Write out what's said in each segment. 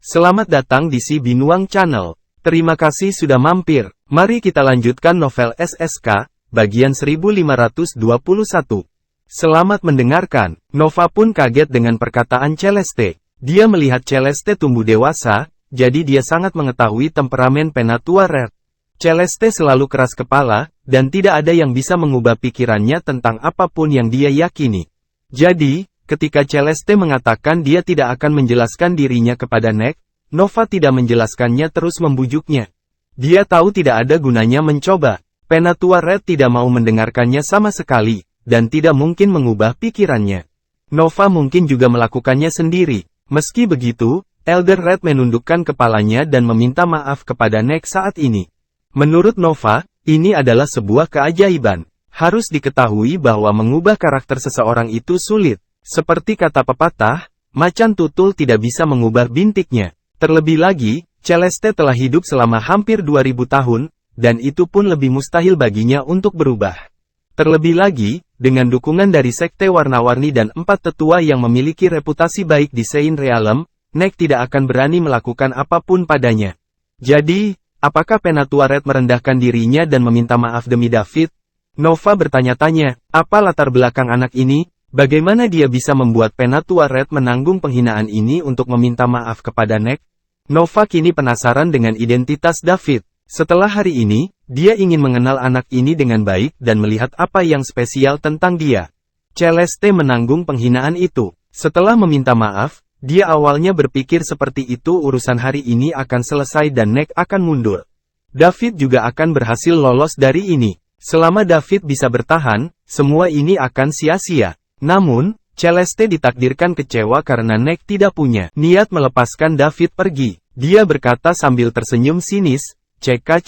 Selamat datang di Si Binuang Channel. Terima kasih sudah mampir. Mari kita lanjutkan novel SSK, bagian 1521. Selamat mendengarkan. Nova pun kaget dengan perkataan Celeste. Dia melihat Celeste tumbuh dewasa, jadi dia sangat mengetahui temperamen Penatua Red. Celeste selalu keras kepala, dan tidak ada yang bisa mengubah pikirannya tentang apapun yang dia yakini. Jadi, ketika Celeste mengatakan dia tidak akan menjelaskan dirinya kepada Nek, Nova tidak menjelaskannya terus membujuknya. Dia tahu tidak ada gunanya mencoba. Penatua Red tidak mau mendengarkannya sama sekali, dan tidak mungkin mengubah pikirannya. Nova mungkin juga melakukannya sendiri. Meski begitu, Elder Red menundukkan kepalanya dan meminta maaf kepada Nek saat ini. Menurut Nova, ini adalah sebuah keajaiban. Harus diketahui bahwa mengubah karakter seseorang itu sulit. Seperti kata pepatah, macan tutul tidak bisa mengubah bintiknya. Terlebih lagi, Celeste telah hidup selama hampir 2000 tahun, dan itu pun lebih mustahil baginya untuk berubah. Terlebih lagi, dengan dukungan dari Sekte Warna-Warni dan 4 tetua yang memiliki reputasi baik di Sein Realm, Nek tidak akan berani melakukan apapun padanya. Jadi, apakah Penatua Red merendahkan dirinya dan meminta maaf demi David? Nova bertanya-tanya, apa latar belakang anak ini? Bagaimana dia bisa membuat Penatua Red menanggung penghinaan ini untuk meminta maaf kepada Nek? Nova kini penasaran dengan identitas David. Setelah hari ini, dia ingin mengenal anak ini dengan baik dan melihat apa yang spesial tentang dia. Celeste menanggung penghinaan itu. Setelah meminta maaf, dia awalnya berpikir seperti itu urusan hari ini akan selesai dan Nek akan mundur. David juga akan berhasil lolos dari ini. Selama David bisa bertahan, semua ini akan sia-sia. Namun, Celeste ditakdirkan kecewa karena Nek tidak punya niat melepaskan David pergi. Dia berkata sambil tersenyum sinis, "CK.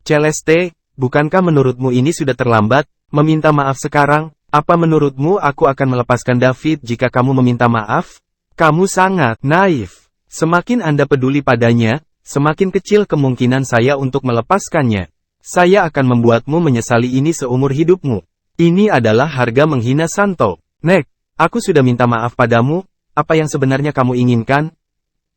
Celeste, bukankah menurutmu ini sudah terlambat, meminta maaf sekarang? Apa menurutmu aku akan melepaskan David jika kamu meminta maaf? Kamu sangat naif. Semakin Anda peduli padanya, semakin kecil kemungkinan saya untuk melepaskannya. Saya akan membuatmu menyesali ini seumur hidupmu. Ini adalah harga menghina Santo. Nek, aku sudah minta maaf padamu, apa yang sebenarnya kamu inginkan?"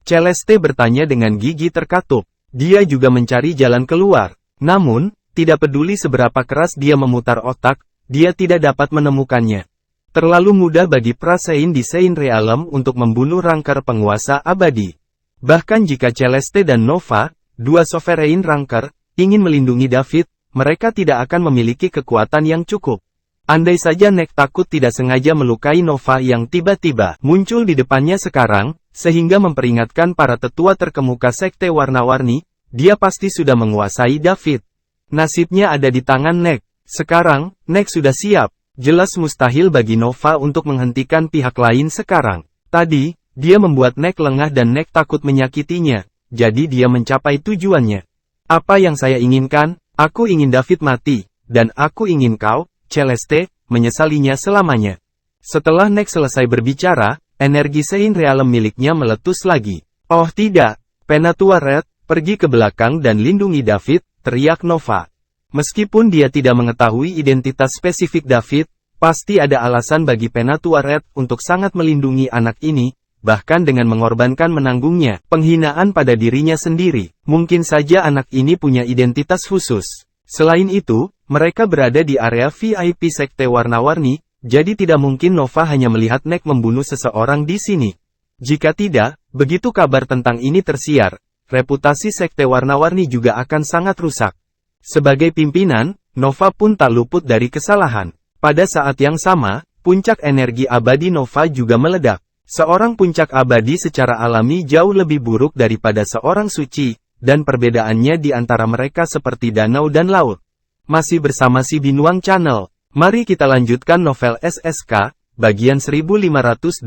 Celeste bertanya dengan gigi terkatup. Dia juga mencari jalan keluar. Namun, tidak peduli seberapa keras dia memutar otak, dia tidak dapat menemukannya. Terlalu mudah bagi Prasein di Sein Realm untuk membunuh Ranger penguasa abadi. Bahkan jika Celeste dan Nova, dua Sovereign Ranger, ingin melindungi David, mereka tidak akan memiliki kekuatan yang cukup. Andai saja Nek takut tidak sengaja melukai Nova yang tiba-tiba muncul di depannya sekarang, sehingga memperingatkan para tetua terkemuka Sekte Warna-Warni, dia pasti sudah menguasai David. Nasibnya ada di tangan Nek. Sekarang, Nek sudah siap. Jelas mustahil bagi Nova untuk menghentikan pihak lain sekarang. Tadi, dia membuat Nek lengah dan Nek takut menyakitinya, jadi dia mencapai tujuannya. Apa yang saya inginkan? Aku ingin David mati, dan aku ingin kau, Celeste, menyesalinya selamanya. Setelah Nek selesai berbicara, energi Sein Realm miliknya meletus lagi. Oh tidak, Penatua Red, pergi ke belakang dan lindungi David, teriak Nova. Meskipun dia tidak mengetahui identitas spesifik David, pasti ada alasan bagi Penatua Red untuk sangat melindungi anak ini, bahkan dengan mengorbankan menanggungnya penghinaan pada dirinya sendiri. Mungkin saja anak ini punya identitas khusus. Selain itu, mereka berada di area VIP Sekte Warna-Warni, jadi tidak mungkin Nova hanya melihat Nek membunuh seseorang di sini. Jika tidak, begitu kabar tentang ini tersiar, reputasi Sekte Warna-Warni juga akan sangat rusak. Sebagai pimpinan, Nova pun tak luput dari kesalahan. Pada saat yang sama, puncak energi abadi Nova juga meledak. Seorang puncak abadi secara alami jauh lebih buruk daripada seorang suci, dan perbedaannya di antara mereka seperti danau dan laut. Masih bersama Si Binuang Channel, mari kita lanjutkan novel SSK, bagian 1522.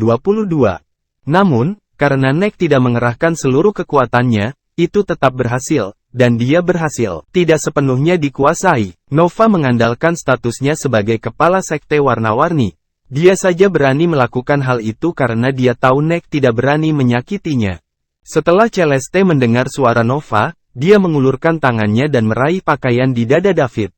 Namun, karena Nek tidak mengerahkan seluruh kekuatannya, itu tetap berhasil, dan dia berhasil tidak sepenuhnya dikuasai. Nova mengandalkan statusnya sebagai kepala Sekte Warna-Warni. Dia saja berani melakukan hal itu karena dia tahu Nek tidak berani menyakitinya. Setelah Celeste mendengar suara Nova, dia mengulurkan tangannya dan meraih pakaian di dada David.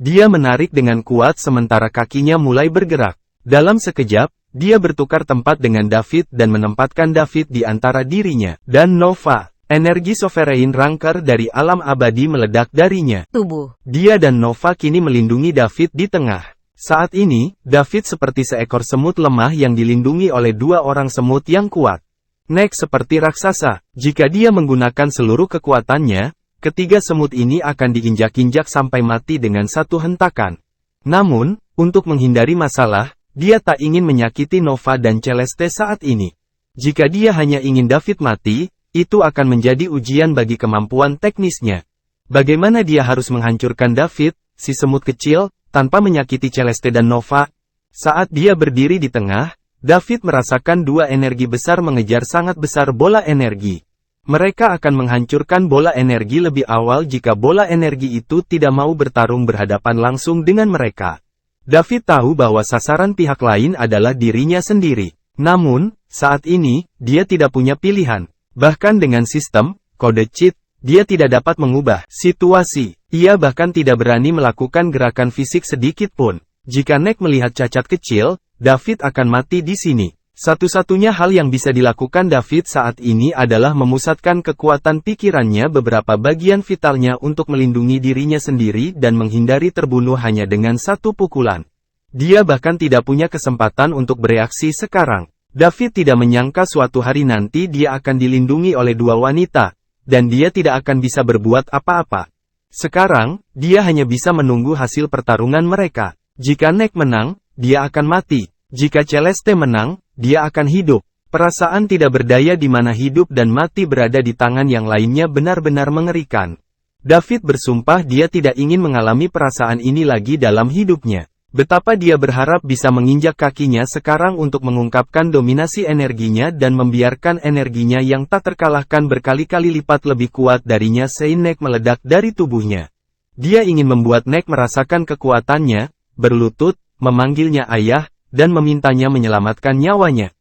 Dia menarik dengan kuat sementara kakinya mulai bergerak. Dalam sekejap, dia bertukar tempat dengan David dan menempatkan David di antara dirinya dan Nova. Energi Sovereign Ranker dari alam abadi meledak darinya. Tubuh. Dia dan Nova kini melindungi David di tengah. Saat ini, David seperti seekor semut lemah yang dilindungi oleh dua orang semut yang kuat. Nek seperti raksasa. Jika dia menggunakan seluruh kekuatannya, ketiga semut ini akan diinjak-injak sampai mati dengan satu hentakan. Namun, untuk menghindari masalah, dia tak ingin menyakiti Nova dan Celeste saat ini. Jika dia hanya ingin David mati, itu akan menjadi ujian bagi kemampuan teknisnya. Bagaimana dia harus menghancurkan David, si semut kecil, tanpa menyakiti Celeste dan Nova? Saat dia berdiri di tengah, David merasakan dua energi besar mengejar sangat besar bola energi. Mereka akan menghancurkan bola energi lebih awal jika bola energi itu tidak mau bertarung berhadapan langsung dengan mereka. David tahu bahwa sasaran pihak lain adalah dirinya sendiri. Namun, saat ini, dia tidak punya pilihan. Bahkan dengan sistem, kode cheat, dia tidak dapat mengubah situasi. Ia bahkan tidak berani melakukan gerakan fisik sedikit pun. Jika Nek melihat cacat kecil, David akan mati di sini. Satu-satunya hal yang bisa dilakukan David saat ini adalah memusatkan kekuatan pikirannya beberapa bagian vitalnya untuk melindungi dirinya sendiri dan menghindari terbunuh hanya dengan satu pukulan. Dia bahkan tidak punya kesempatan untuk bereaksi sekarang. David tidak menyangka suatu hari nanti dia akan dilindungi oleh dua wanita, dan dia tidak akan bisa berbuat apa-apa. Sekarang, dia hanya bisa menunggu hasil pertarungan mereka. Jika Nek menang, dia akan mati. Jika Celeste menang, dia akan hidup. Perasaan tidak berdaya di mana hidup dan mati berada di tangan yang lainnya benar-benar mengerikan. David bersumpah dia tidak ingin mengalami perasaan ini lagi dalam hidupnya. Betapa dia berharap bisa menginjak kakinya sekarang untuk mengungkapkan dominasi energinya dan membiarkan energinya yang tak terkalahkan berkali-kali lipat lebih kuat darinya sehingga Nek meledak dari tubuhnya. Dia ingin membuat Nek merasakan kekuatannya, berlutut, memanggilnya ayah, dan memintanya menyelamatkan nyawanya.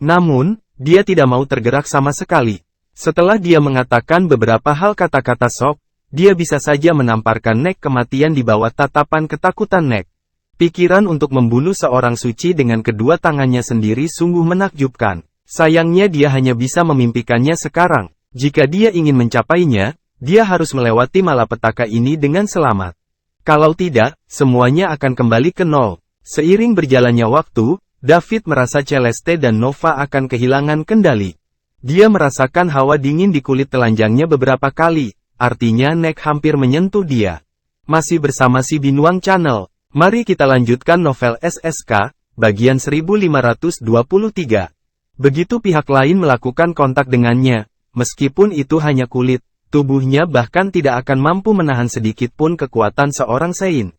Namun, dia tidak mau tergerak sama sekali. Setelah dia mengatakan beberapa hal kata-kata sok, dia bisa saja menamparkan Nek kematian di bawah tatapan ketakutan Nek. Pikiran untuk membunuh seorang suci dengan kedua tangannya sendiri sungguh menakjubkan. Sayangnya dia hanya bisa memimpikannya sekarang. Jika dia ingin mencapainya, dia harus melewati malapetaka ini dengan selamat. Kalau tidak, semuanya akan kembali ke nol. Seiring berjalannya waktu, David merasa Celeste dan Nova akan kehilangan kendali. Dia merasakan hawa dingin di kulit telanjangnya beberapa kali, artinya Nek hampir menyentuh dia. Masih bersama si Binuang Channel. Mari kita lanjutkan novel SSK, bagian 1523. Begitu pihak lain melakukan kontak dengannya, meskipun itu hanya kulit, tubuhnya bahkan tidak akan mampu menahan sedikit pun kekuatan seorang Sein.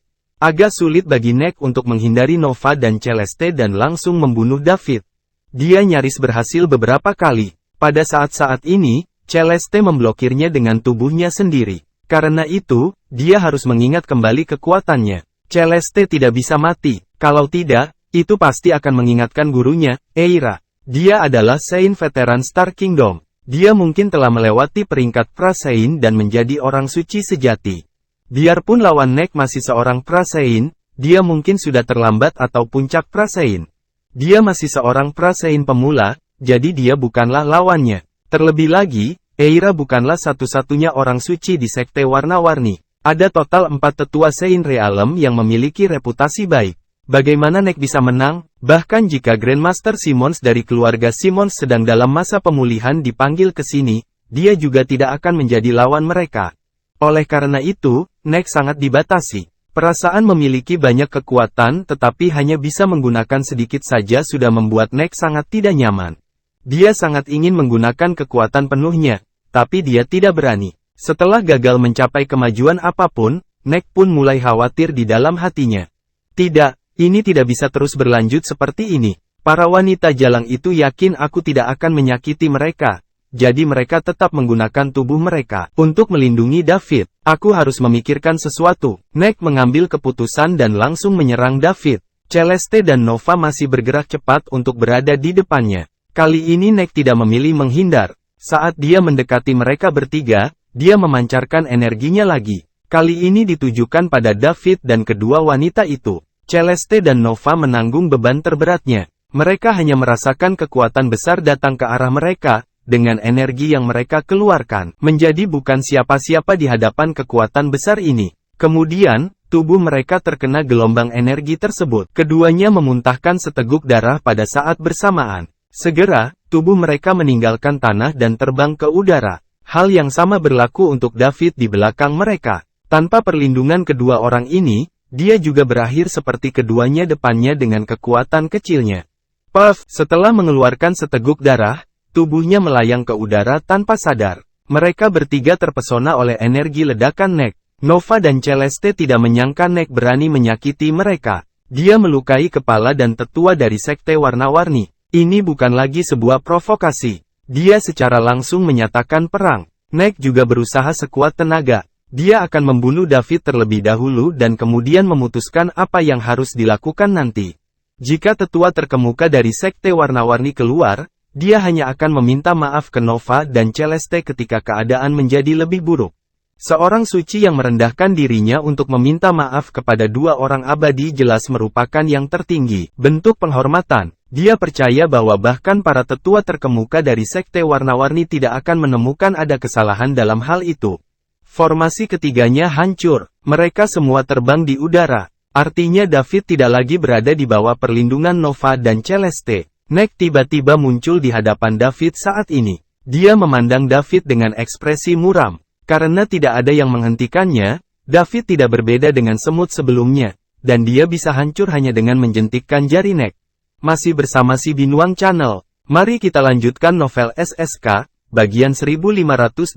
Agak sulit bagi Nek untuk menghindari Nova dan Celeste dan langsung membunuh David. Dia nyaris berhasil beberapa kali. Pada saat-saat ini, Celeste memblokirnya dengan tubuhnya sendiri. Karena itu, dia harus mengingat kembali kekuatannya. Celeste tidak bisa mati. Kalau tidak, itu pasti akan mengingatkan gurunya, Eira. Dia adalah Sein veteran Star Kingdom. Dia mungkin telah melewati peringkat Prasein dan menjadi orang suci sejati. Biarpun lawan Nek masih seorang Prasein, dia mungkin sudah terlambat atau puncak Prasein. Dia masih seorang Prasein pemula, jadi dia bukanlah lawannya. Terlebih lagi, Eira bukanlah satu-satunya orang suci di Sekte Warna-Warni. Ada total 4 tetua Sein Realm yang memiliki reputasi baik. Bagaimana Nek bisa menang? Bahkan jika Grandmaster Simmons dari keluarga Simmons sedang dalam masa pemulihan dipanggil ke sini, dia juga tidak akan menjadi lawan mereka. Oleh karena itu, Nek sangat dibatasi. Perasaan memiliki banyak kekuatan tetapi hanya bisa menggunakan sedikit saja sudah membuat Nek sangat tidak nyaman. Dia sangat ingin menggunakan kekuatan penuhnya, tapi dia tidak berani. Setelah gagal mencapai kemajuan apapun, Nek pun mulai khawatir di dalam hatinya. Tidak, ini tidak bisa terus berlanjut seperti ini. Para wanita jalang itu yakin aku tidak akan menyakiti mereka. Jadi mereka tetap menggunakan tubuh mereka untuk melindungi David. Aku harus memikirkan sesuatu. Nek mengambil keputusan dan langsung menyerang David. Celeste dan Nova masih bergerak cepat untuk berada di depannya. Kali ini Nek tidak memilih menghindar. Saat dia mendekati mereka bertiga, dia memancarkan energinya lagi. Kali ini ditujukan pada David dan kedua wanita itu. Celeste dan Nova menanggung beban terberatnya. Mereka hanya merasakan kekuatan besar datang ke arah mereka, dengan energi yang mereka keluarkan, menjadi bukan siapa-siapa di hadapan kekuatan besar ini. Kemudian, tubuh mereka terkena gelombang energi tersebut. Keduanya memuntahkan seteguk darah pada saat bersamaan. Segera, tubuh mereka meninggalkan tanah dan terbang ke udara. Hal yang sama berlaku untuk David di belakang mereka. Tanpa perlindungan kedua orang ini, dia juga berakhir seperti keduanya depannya dengan kekuatan kecilnya. Puff, setelah mengeluarkan seteguk darah, tubuhnya melayang ke udara tanpa sadar. Mereka bertiga terpesona oleh energi ledakan Nek. Nova dan Celeste tidak menyangka Nek berani menyakiti mereka. Dia melukai kepala dan tetua dari Sekte Warna-Warni. Ini bukan lagi sebuah provokasi. Dia secara langsung menyatakan perang. Nek juga berusaha sekuat tenaga. Dia akan membunuh David terlebih dahulu dan kemudian memutuskan apa yang harus dilakukan nanti. Jika tetua terkemuka dari Sekte Warna-Warni keluar, dia hanya akan meminta maaf ke Nova dan Celeste ketika keadaan menjadi lebih buruk. Seorang suci yang merendahkan dirinya untuk meminta maaf kepada dua orang abadi jelas merupakan yang tertinggi. Bentuk penghormatan. Dia percaya bahwa bahkan para tetua terkemuka dari Sekte Warna-Warni tidak akan menemukan ada kesalahan dalam hal itu. Formasi ketiganya hancur. Mereka semua terbang di udara. Artinya David tidak lagi berada di bawah perlindungan Nova dan Celeste. Nek tiba-tiba muncul di hadapan David saat ini. Dia memandang David dengan ekspresi muram. Karena tidak ada yang menghentikannya, David tidak berbeda dengan semut sebelumnya, dan dia bisa hancur hanya dengan menjentikkan jari Nek. Masih bersama si Binuang Channel. Mari kita lanjutkan novel SSK, bagian 1524.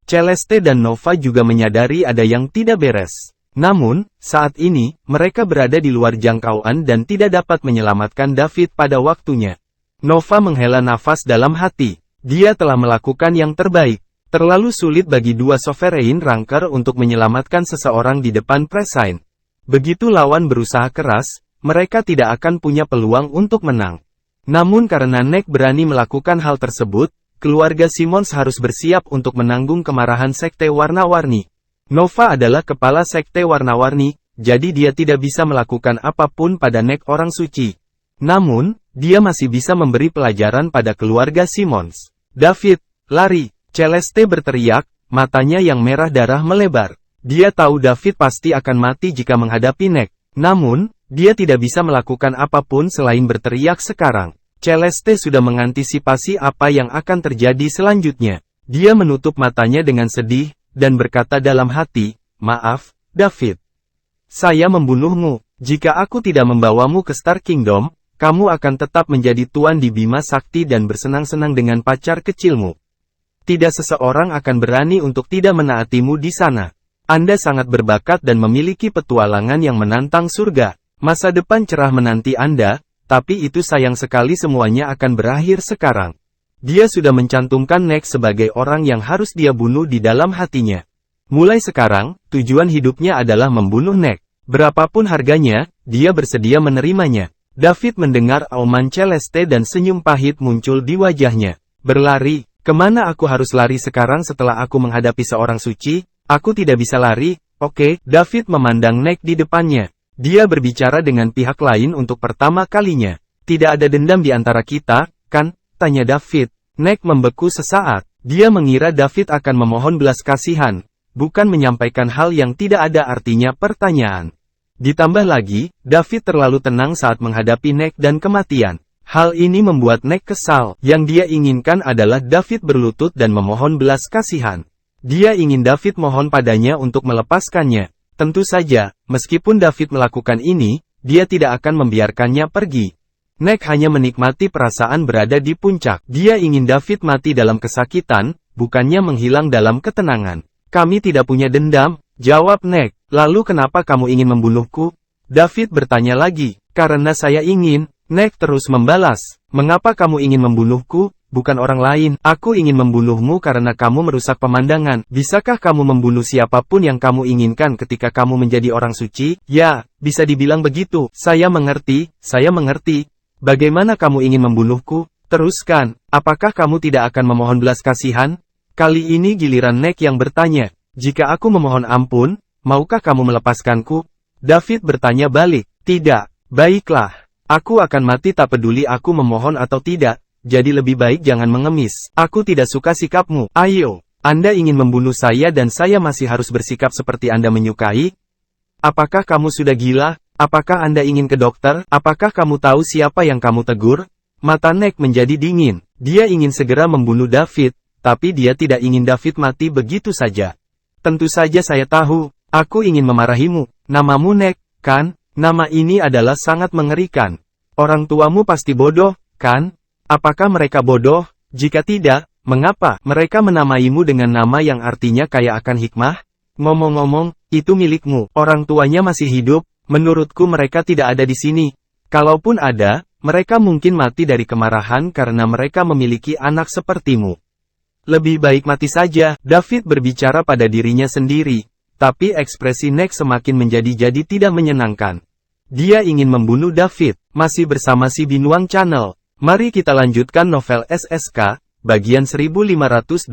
Celeste dan Nova juga menyadari ada yang tidak beres. Namun, saat ini, mereka berada di luar jangkauan dan tidak dapat menyelamatkan David pada waktunya. Nova menghela nafas dalam hati. Dia telah melakukan yang terbaik. Terlalu sulit bagi dua Sovereign Ranker untuk menyelamatkan seseorang di depan Presain. Begitu lawan berusaha keras, mereka tidak akan punya peluang untuk menang. Namun karena Nek berani melakukan hal tersebut, keluarga Simmons harus bersiap untuk menanggung kemarahan Sekte Warna-Warni. Nova adalah kepala Sekte Warna-Warni, jadi dia tidak bisa melakukan apapun pada Nek orang suci. Namun, dia masih bisa memberi pelajaran pada keluarga Simmons. David, lari! Celeste berteriak, matanya yang merah darah melebar. Dia tahu David pasti akan mati jika menghadapi Nek. Namun, dia tidak bisa melakukan apapun selain berteriak sekarang. Celeste sudah mengantisipasi apa yang akan terjadi selanjutnya. Dia menutup matanya dengan sedih, dan berkata dalam hati, "Maaf, David. Saya membunuhmu. Jika aku tidak membawamu ke Star Kingdom, kamu akan tetap menjadi tuan di Bima Sakti dan bersenang-senang dengan pacar kecilmu. Tidak seseorang akan berani untuk tidak menaatimu di sana. Anda sangat berbakat dan memiliki petualangan yang menantang surga. Masa depan cerah menanti Anda, tapi itu sayang sekali semuanya akan berakhir sekarang." Dia sudah mencantumkan Nek sebagai orang yang harus dia bunuh di dalam hatinya. Mulai sekarang, tujuan hidupnya adalah membunuh Nek. Berapapun harganya, dia bersedia menerimanya. David mendengar auman Celeste dan senyum pahit muncul di wajahnya. Berlari, kemana aku harus lari sekarang setelah aku menghadapi seorang suci? Aku tidak bisa lari, oke. David memandang Nek di depannya. Dia berbicara dengan pihak lain untuk pertama kalinya. Tidak ada dendam di antara kita, kan? Tanya David. Nek membeku sesaat. Dia mengira David akan memohon belas kasihan, bukan menyampaikan hal yang tidak ada artinya pertanyaan. Ditambah lagi, David terlalu tenang saat menghadapi Nek dan kematian. Hal ini membuat Nek kesal. Yang dia inginkan adalah David berlutut dan memohon belas kasihan. Dia ingin David mohon padanya untuk melepaskannya. Tentu saja, meskipun David melakukan ini, dia tidak akan membiarkannya pergi. Nek hanya menikmati perasaan berada di puncak. Dia ingin David mati dalam kesakitan, bukannya menghilang dalam ketenangan. Kami tidak punya dendam, jawab Nek. Lalu kenapa kamu ingin membunuhku? David bertanya lagi. Karena saya ingin, Nek terus membalas. Mengapa kamu ingin membunuhku? Bukan orang lain. Aku ingin membunuhmu karena kamu merusak pemandangan. Bisakah kamu membunuh siapapun yang kamu inginkan ketika kamu menjadi orang suci? Ya, bisa dibilang begitu. Saya mengerti, saya mengerti. Bagaimana kamu ingin membunuhku? Teruskan, apakah kamu tidak akan memohon belas kasihan? Kali ini giliran Nek yang bertanya. Jika aku memohon ampun, maukah kamu melepaskanku? David bertanya balik. Tidak. Baiklah. Aku akan mati tak peduli aku memohon atau tidak, jadi lebih baik jangan mengemis. Aku tidak suka sikapmu. Ayo, Anda ingin membunuh saya dan saya masih harus bersikap seperti Anda menyukai? Apakah kamu sudah gila? Apakah Anda ingin ke dokter? Apakah kamu tahu siapa yang kamu tegur? Mata Neck menjadi dingin. Dia ingin segera membunuh David, tapi dia tidak ingin David mati begitu saja. Tentu saja saya tahu, aku ingin memarahimu. Namamu Neck, kan? Nama ini adalah sangat mengerikan. Orang tuamu pasti bodoh, kan? Apakah mereka bodoh? Jika tidak, mengapa mereka menamaimu dengan nama yang artinya kaya akan hikmah? Ngomong-ngomong, itu milikmu. Orang tuanya masih hidup, menurutku mereka tidak ada di sini. Kalaupun ada, mereka mungkin mati dari kemarahan karena mereka memiliki anak sepertimu. Lebih baik mati saja, David berbicara pada dirinya sendiri. Tapi ekspresi Neck semakin menjadi-jadi tidak menyenangkan. Dia ingin membunuh David, masih bersama si Binuang Channel. Mari kita lanjutkan novel SSK, bagian 1525.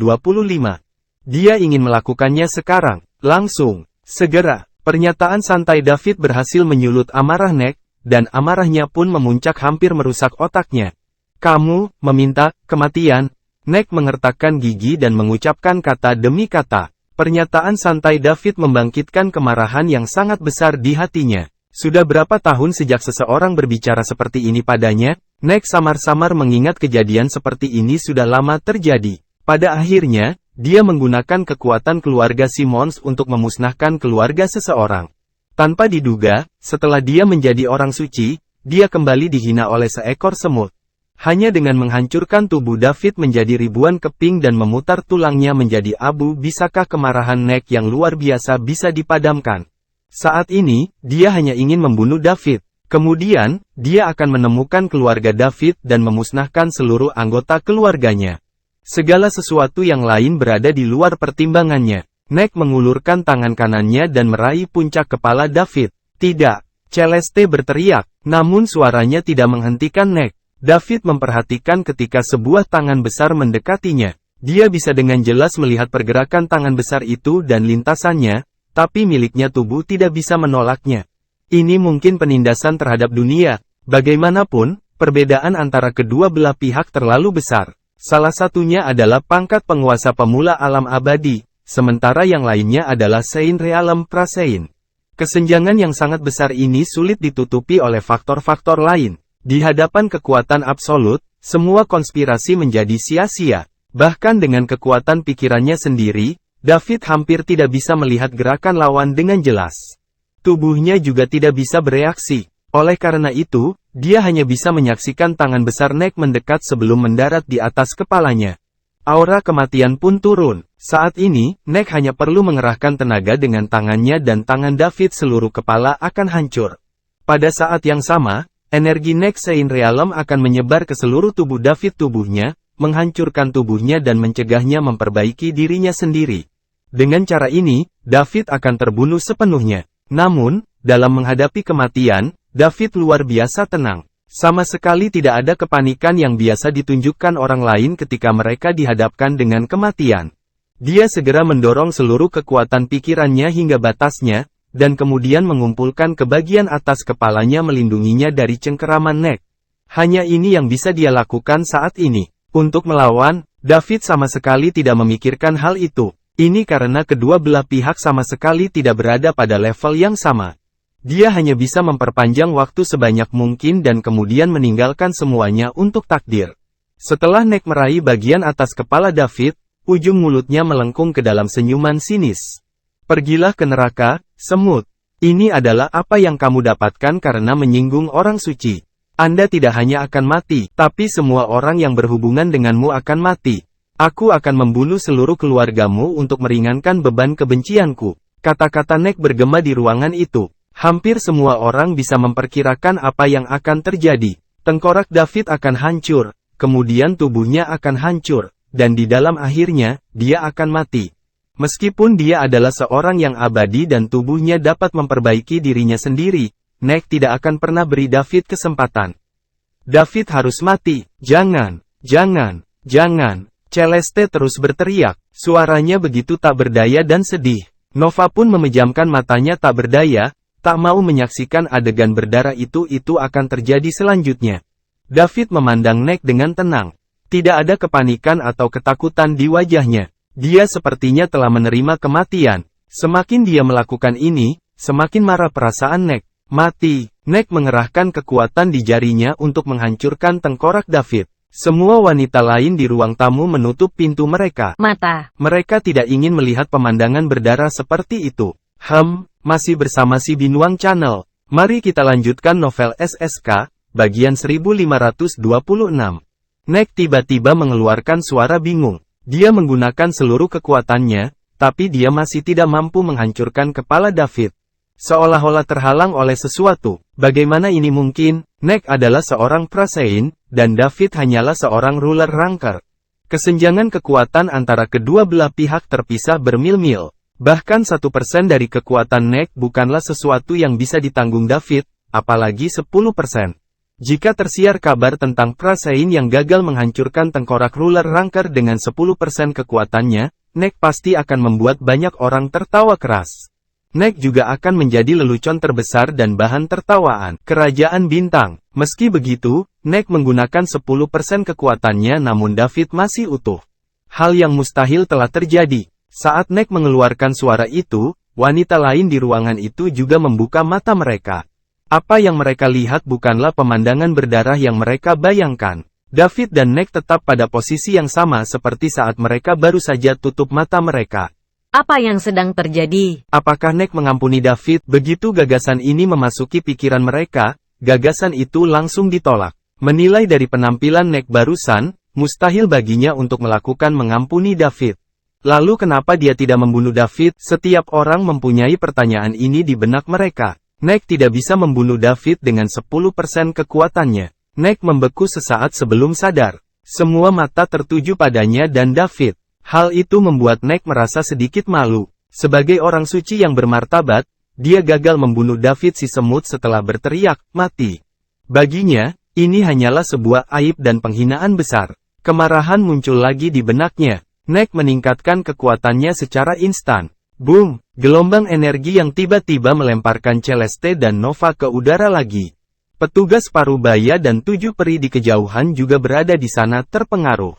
Dia ingin melakukannya sekarang, langsung, segera. Pernyataan santai David berhasil menyulut amarah Neck, dan amarahnya pun memuncak hampir merusak otaknya. Kamu, meminta, kematian. Neck mengertakkan gigi dan mengucapkan kata demi kata. Pernyataan santai David membangkitkan kemarahan yang sangat besar di hatinya. Sudah berapa tahun sejak seseorang berbicara seperti ini padanya? Neck samar-samar mengingat kejadian seperti ini sudah lama terjadi. Pada akhirnya, dia menggunakan kekuatan keluarga Simmons untuk memusnahkan keluarga seseorang. Tanpa diduga, setelah dia menjadi orang suci, dia kembali dihina oleh seekor semut. Hanya dengan menghancurkan tubuh David menjadi ribuan keping dan memutar tulangnya menjadi abu, bisakah kemarahan Neck yang luar biasa bisa dipadamkan? Saat ini, dia hanya ingin membunuh David. Kemudian, dia akan menemukan keluarga David dan memusnahkan seluruh anggota keluarganya. Segala sesuatu yang lain berada di luar pertimbangannya. Neck mengulurkan tangan kanannya dan meraih puncak kepala David. Tidak, Celeste berteriak, namun suaranya tidak menghentikan Neck. David memperhatikan ketika sebuah tangan besar mendekatinya. Dia bisa dengan jelas melihat pergerakan tangan besar itu dan lintasannya, tapi miliknya tubuh tidak bisa menolaknya. Ini mungkin penindasan terhadap dunia. Bagaimanapun, perbedaan antara kedua belah pihak terlalu besar. Salah satunya adalah pangkat penguasa pemula alam abadi, sementara yang lainnya adalah Saint Realm Prasein. Kesenjangan yang sangat besar ini sulit ditutupi oleh faktor-faktor lain. Di hadapan kekuatan absolut, semua konspirasi menjadi sia-sia. Bahkan dengan kekuatan pikirannya sendiri, David hampir tidak bisa melihat gerakan lawan dengan jelas. Tubuhnya juga tidak bisa bereaksi. Oleh karena itu, dia hanya bisa menyaksikan tangan besar Neck mendekat sebelum mendarat di atas kepalanya. Aura kematian pun turun. Saat ini, Neck hanya perlu mengerahkan tenaga dengan tangannya dan tangan David seluruh kepala akan hancur. Pada saat yang sama, energi Neck Saint Realm akan menyebar ke seluruh tubuh David tubuhnya, menghancurkan tubuhnya dan mencegahnya memperbaiki dirinya sendiri. Dengan cara ini, David akan terbunuh sepenuhnya. Namun, dalam menghadapi kematian, David luar biasa tenang. Sama sekali tidak ada kepanikan yang biasa ditunjukkan orang lain ketika mereka dihadapkan dengan kematian. Dia segera mendorong seluruh kekuatan pikirannya hingga batasnya, dan kemudian mengumpulkan ke bagian atas kepalanya melindunginya dari cengkeraman Neck. Hanya ini yang bisa dia lakukan saat ini. Untuk melawan, David sama sekali tidak memikirkan hal itu. Ini karena kedua belah pihak sama sekali tidak berada pada level yang sama. Dia hanya bisa memperpanjang waktu sebanyak mungkin dan kemudian meninggalkan semuanya untuk takdir. Setelah Neck meraih bagian atas kepala David, ujung mulutnya melengkung ke dalam senyuman sinis. Pergilah ke neraka, semut. Ini adalah apa yang kamu dapatkan karena menyinggung orang suci. Anda tidak hanya akan mati, tapi semua orang yang berhubungan denganmu akan mati. Aku akan membunuh seluruh keluargamu untuk meringankan beban kebencianku. Kata-kata Neck bergema di ruangan itu. Hampir semua orang bisa memperkirakan apa yang akan terjadi. Tengkorak David akan hancur, kemudian tubuhnya akan hancur, dan di dalam akhirnya, dia akan mati. Meskipun dia adalah seorang yang abadi dan tubuhnya dapat memperbaiki dirinya sendiri, Neck tidak akan pernah beri David kesempatan. David harus mati. Jangan, jangan, jangan. Celeste terus berteriak. Suaranya begitu tak berdaya dan sedih. Nova pun memejamkan matanya tak berdaya, tak mau menyaksikan adegan berdarah itu akan terjadi selanjutnya. David memandang Neck dengan tenang. Tidak ada kepanikan atau ketakutan di wajahnya. Dia sepertinya telah menerima kematian. Semakin dia melakukan ini, semakin marah perasaan Neck. Mati. Neck mengerahkan kekuatan di jarinya untuk menghancurkan tengkorak David. Semua wanita lain di ruang tamu menutup pintu mereka. Mereka tidak ingin melihat pemandangan berdarah seperti itu. Masih bersama si Binuang Channel. Mari kita lanjutkan novel SSK, bagian 1526. Neck tiba-tiba mengeluarkan suara bingung. Dia menggunakan seluruh kekuatannya, tapi dia masih tidak mampu menghancurkan kepala David. Seolah-olah terhalang oleh sesuatu. Bagaimana ini mungkin? Neck adalah seorang Prasein, dan David hanyalah seorang ruler Ranker. Kesenjangan kekuatan antara kedua belah pihak terpisah bermil-mil. Bahkan 1% dari kekuatan Neck bukanlah sesuatu yang bisa ditanggung David, apalagi 10%. Jika tersiar kabar tentang Prasein yang gagal menghancurkan tengkorak ruler Ranker dengan 10% kekuatannya, Neck pasti akan membuat banyak orang tertawa keras. Neck juga akan menjadi lelucon terbesar dan bahan tertawaan Kerajaan Bintang. Meski begitu, Neck menggunakan 10% kekuatannya namun David masih utuh. Hal yang mustahil telah terjadi. Saat Neck mengeluarkan suara itu, wanita lain di ruangan itu juga membuka mata mereka. Apa yang mereka lihat bukanlah pemandangan berdarah yang mereka bayangkan. David dan Neck tetap pada posisi yang sama seperti saat mereka baru saja tutup mata mereka. Apa yang sedang terjadi? Apakah Neck mengampuni David? Begitu gagasan ini memasuki pikiran mereka, gagasan itu langsung ditolak. Menilai dari penampilan Neck barusan, mustahil baginya untuk melakukan mengampuni David. Lalu kenapa dia tidak membunuh David? Setiap orang mempunyai pertanyaan ini di benak mereka. Neck tidak bisa membunuh David dengan 10% kekuatannya. Neck membeku sesaat sebelum sadar. Semua mata tertuju padanya dan David. Hal itu membuat Neck merasa sedikit malu. Sebagai orang suci yang bermartabat, dia gagal membunuh David si semut setelah berteriak, "Mati!" Baginya, ini hanyalah sebuah aib dan penghinaan besar. Kemarahan muncul lagi di benaknya. Neck meningkatkan kekuatannya secara instan. Boom! Gelombang energi yang tiba-tiba melemparkan Celeste dan Nova ke udara lagi. Petugas Parubaya dan 7 peri di kejauhan juga berada di sana terpengaruh.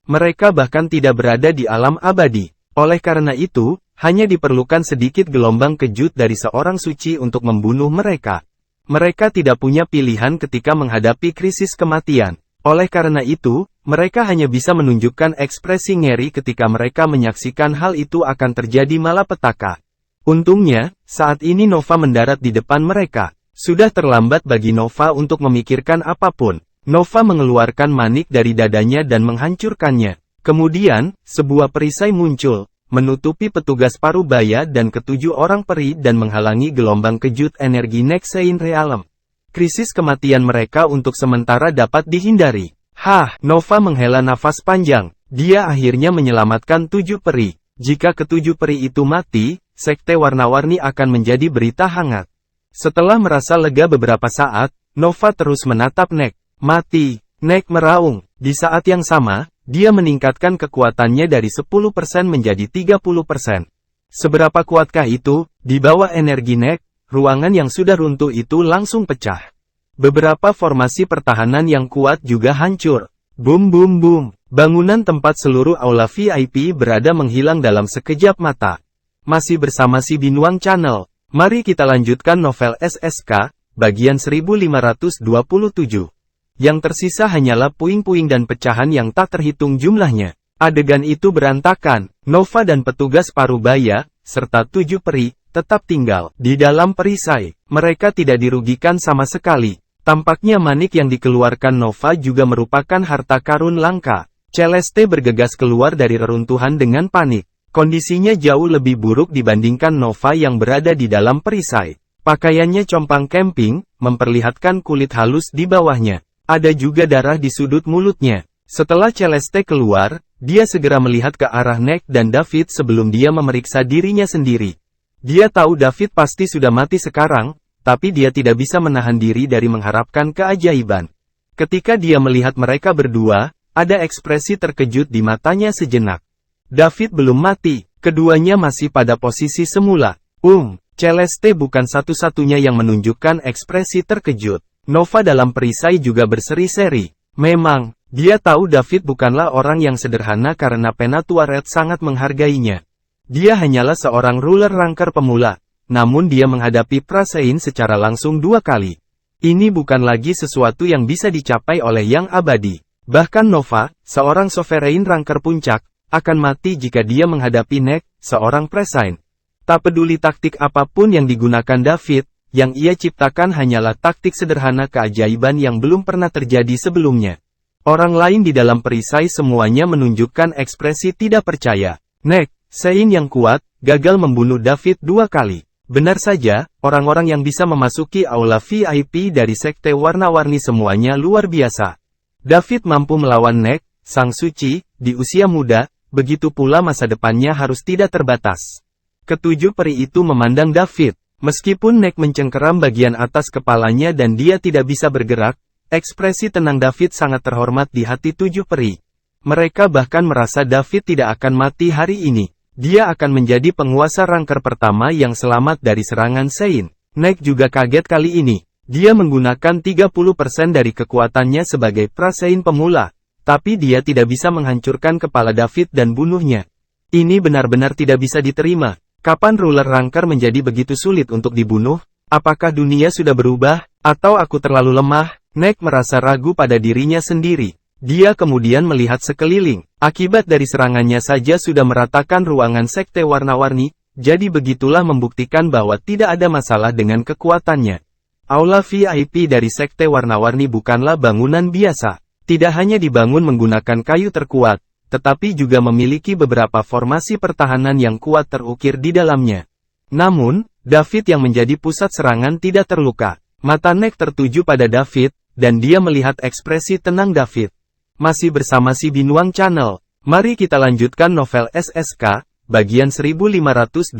Mereka bahkan tidak berada di alam abadi. Oleh karena itu, hanya diperlukan sedikit gelombang kejut dari seorang suci untuk membunuh mereka. Mereka tidak punya pilihan ketika menghadapi krisis kematian. Oleh karena itu, mereka hanya bisa menunjukkan ekspresi ngeri ketika mereka menyaksikan hal itu akan terjadi malapetaka. Untungnya, saat ini Nova mendarat di depan mereka. Sudah terlambat bagi Nova untuk memikirkan apapun. Nova mengeluarkan manik dari dadanya dan menghancurkannya. Kemudian, sebuah perisai muncul, menutupi petugas Parubaya dan ketujuh orang peri dan menghalangi gelombang kejut energi Nexein Realm. Krisis kematian mereka untuk sementara dapat dihindari. Nova menghela nafas panjang. Dia akhirnya menyelamatkan 7 peri. Jika ketujuh peri itu mati, sekte warna-warni akan menjadi berita hangat. Setelah merasa lega beberapa saat, Nova terus menatap Neck. Mati. Neck meraung. Di saat yang sama, dia meningkatkan kekuatannya dari 10% menjadi 30%. Seberapa kuatkah itu? Di bawah energi Neck, ruangan yang sudah runtuh itu langsung pecah. Beberapa formasi pertahanan yang kuat juga hancur. Boom boom boom. Bangunan tempat seluruh aula VIP berada menghilang dalam sekejap mata. Masih bersama si Binuang Channel. Mari kita lanjutkan novel SSK, bagian 1527. Yang tersisa hanyalah puing-puing dan pecahan yang tak terhitung jumlahnya. Adegan itu berantakan. Nova dan petugas Parubaya, serta 7 peri, tetap tinggal di dalam perisai. Mereka tidak dirugikan sama sekali. Tampaknya manik yang dikeluarkan Nova juga merupakan harta karun langka. Celeste bergegas keluar dari reruntuhan dengan panik. Kondisinya jauh lebih buruk dibandingkan Nova yang berada di dalam perisai. Pakaiannya compang camping, memperlihatkan kulit halus di bawahnya. Ada juga darah di sudut mulutnya. Setelah Celeste keluar, dia segera melihat ke arah Neck dan David sebelum dia memeriksa dirinya sendiri. Dia tahu David pasti sudah mati sekarang, tapi dia tidak bisa menahan diri dari mengharapkan keajaiban. Ketika dia melihat mereka berdua, ada ekspresi terkejut di matanya sejenak. David belum mati, keduanya masih pada posisi semula. Celeste bukan satu-satunya yang menunjukkan ekspresi terkejut. Nova dalam perisai juga berseri-seri. Memang, dia tahu David bukanlah orang yang sederhana karena Penatua Red sangat menghargainya. Dia hanyalah seorang ruler ranker pemula, namun dia menghadapi Prasein secara langsung 2 kali. Ini bukan lagi sesuatu yang bisa dicapai oleh yang abadi. Bahkan Nova, seorang sovereign ranker puncak, akan mati jika dia menghadapi Nek, seorang Prasein. Tak peduli taktik apapun yang digunakan David, yang ia ciptakan hanyalah taktik sederhana keajaiban yang belum pernah terjadi sebelumnya. Orang lain di dalam perisai semuanya menunjukkan ekspresi tidak percaya. Nek, Sein yang kuat, gagal membunuh David 2 kali. Benar saja, orang-orang yang bisa memasuki aula VIP dari Sekte Warna-Warni semuanya luar biasa. David mampu melawan Nek, Sang Suci, di usia muda, begitu pula masa depannya harus tidak terbatas. Ketujuh peri itu memandang David. Meskipun Nek mencengkeram bagian atas kepalanya dan dia tidak bisa bergerak, ekspresi tenang David sangat terhormat di hati 7 peri. Mereka bahkan merasa David tidak akan mati hari ini. Dia akan menjadi penguasa ranker pertama yang selamat dari serangan Sein. Nek juga kaget kali ini. Dia menggunakan 30% dari kekuatannya sebagai Prasein pemula, tapi dia tidak bisa menghancurkan kepala David dan bunuhnya. Ini benar-benar tidak bisa diterima. Kapan ruler ranker menjadi begitu sulit untuk dibunuh? Apakah dunia sudah berubah? Atau aku terlalu lemah? Nek merasa ragu pada dirinya sendiri. Dia kemudian melihat sekeliling. Akibat dari serangannya saja sudah meratakan ruangan Sekte Warna-Warni, jadi begitulah membuktikan bahwa tidak ada masalah dengan kekuatannya. Aula VIP dari Sekte Warna-Warni bukanlah bangunan biasa. Tidak hanya dibangun menggunakan kayu terkuat, tetapi juga memiliki beberapa formasi pertahanan yang kuat terukir di dalamnya. Namun, David yang menjadi pusat serangan tidak terluka. Mata Nek tertuju pada David, dan dia melihat ekspresi tenang David. Masih bersama si Binuang Channel, mari kita lanjutkan novel SSK, bagian 1528.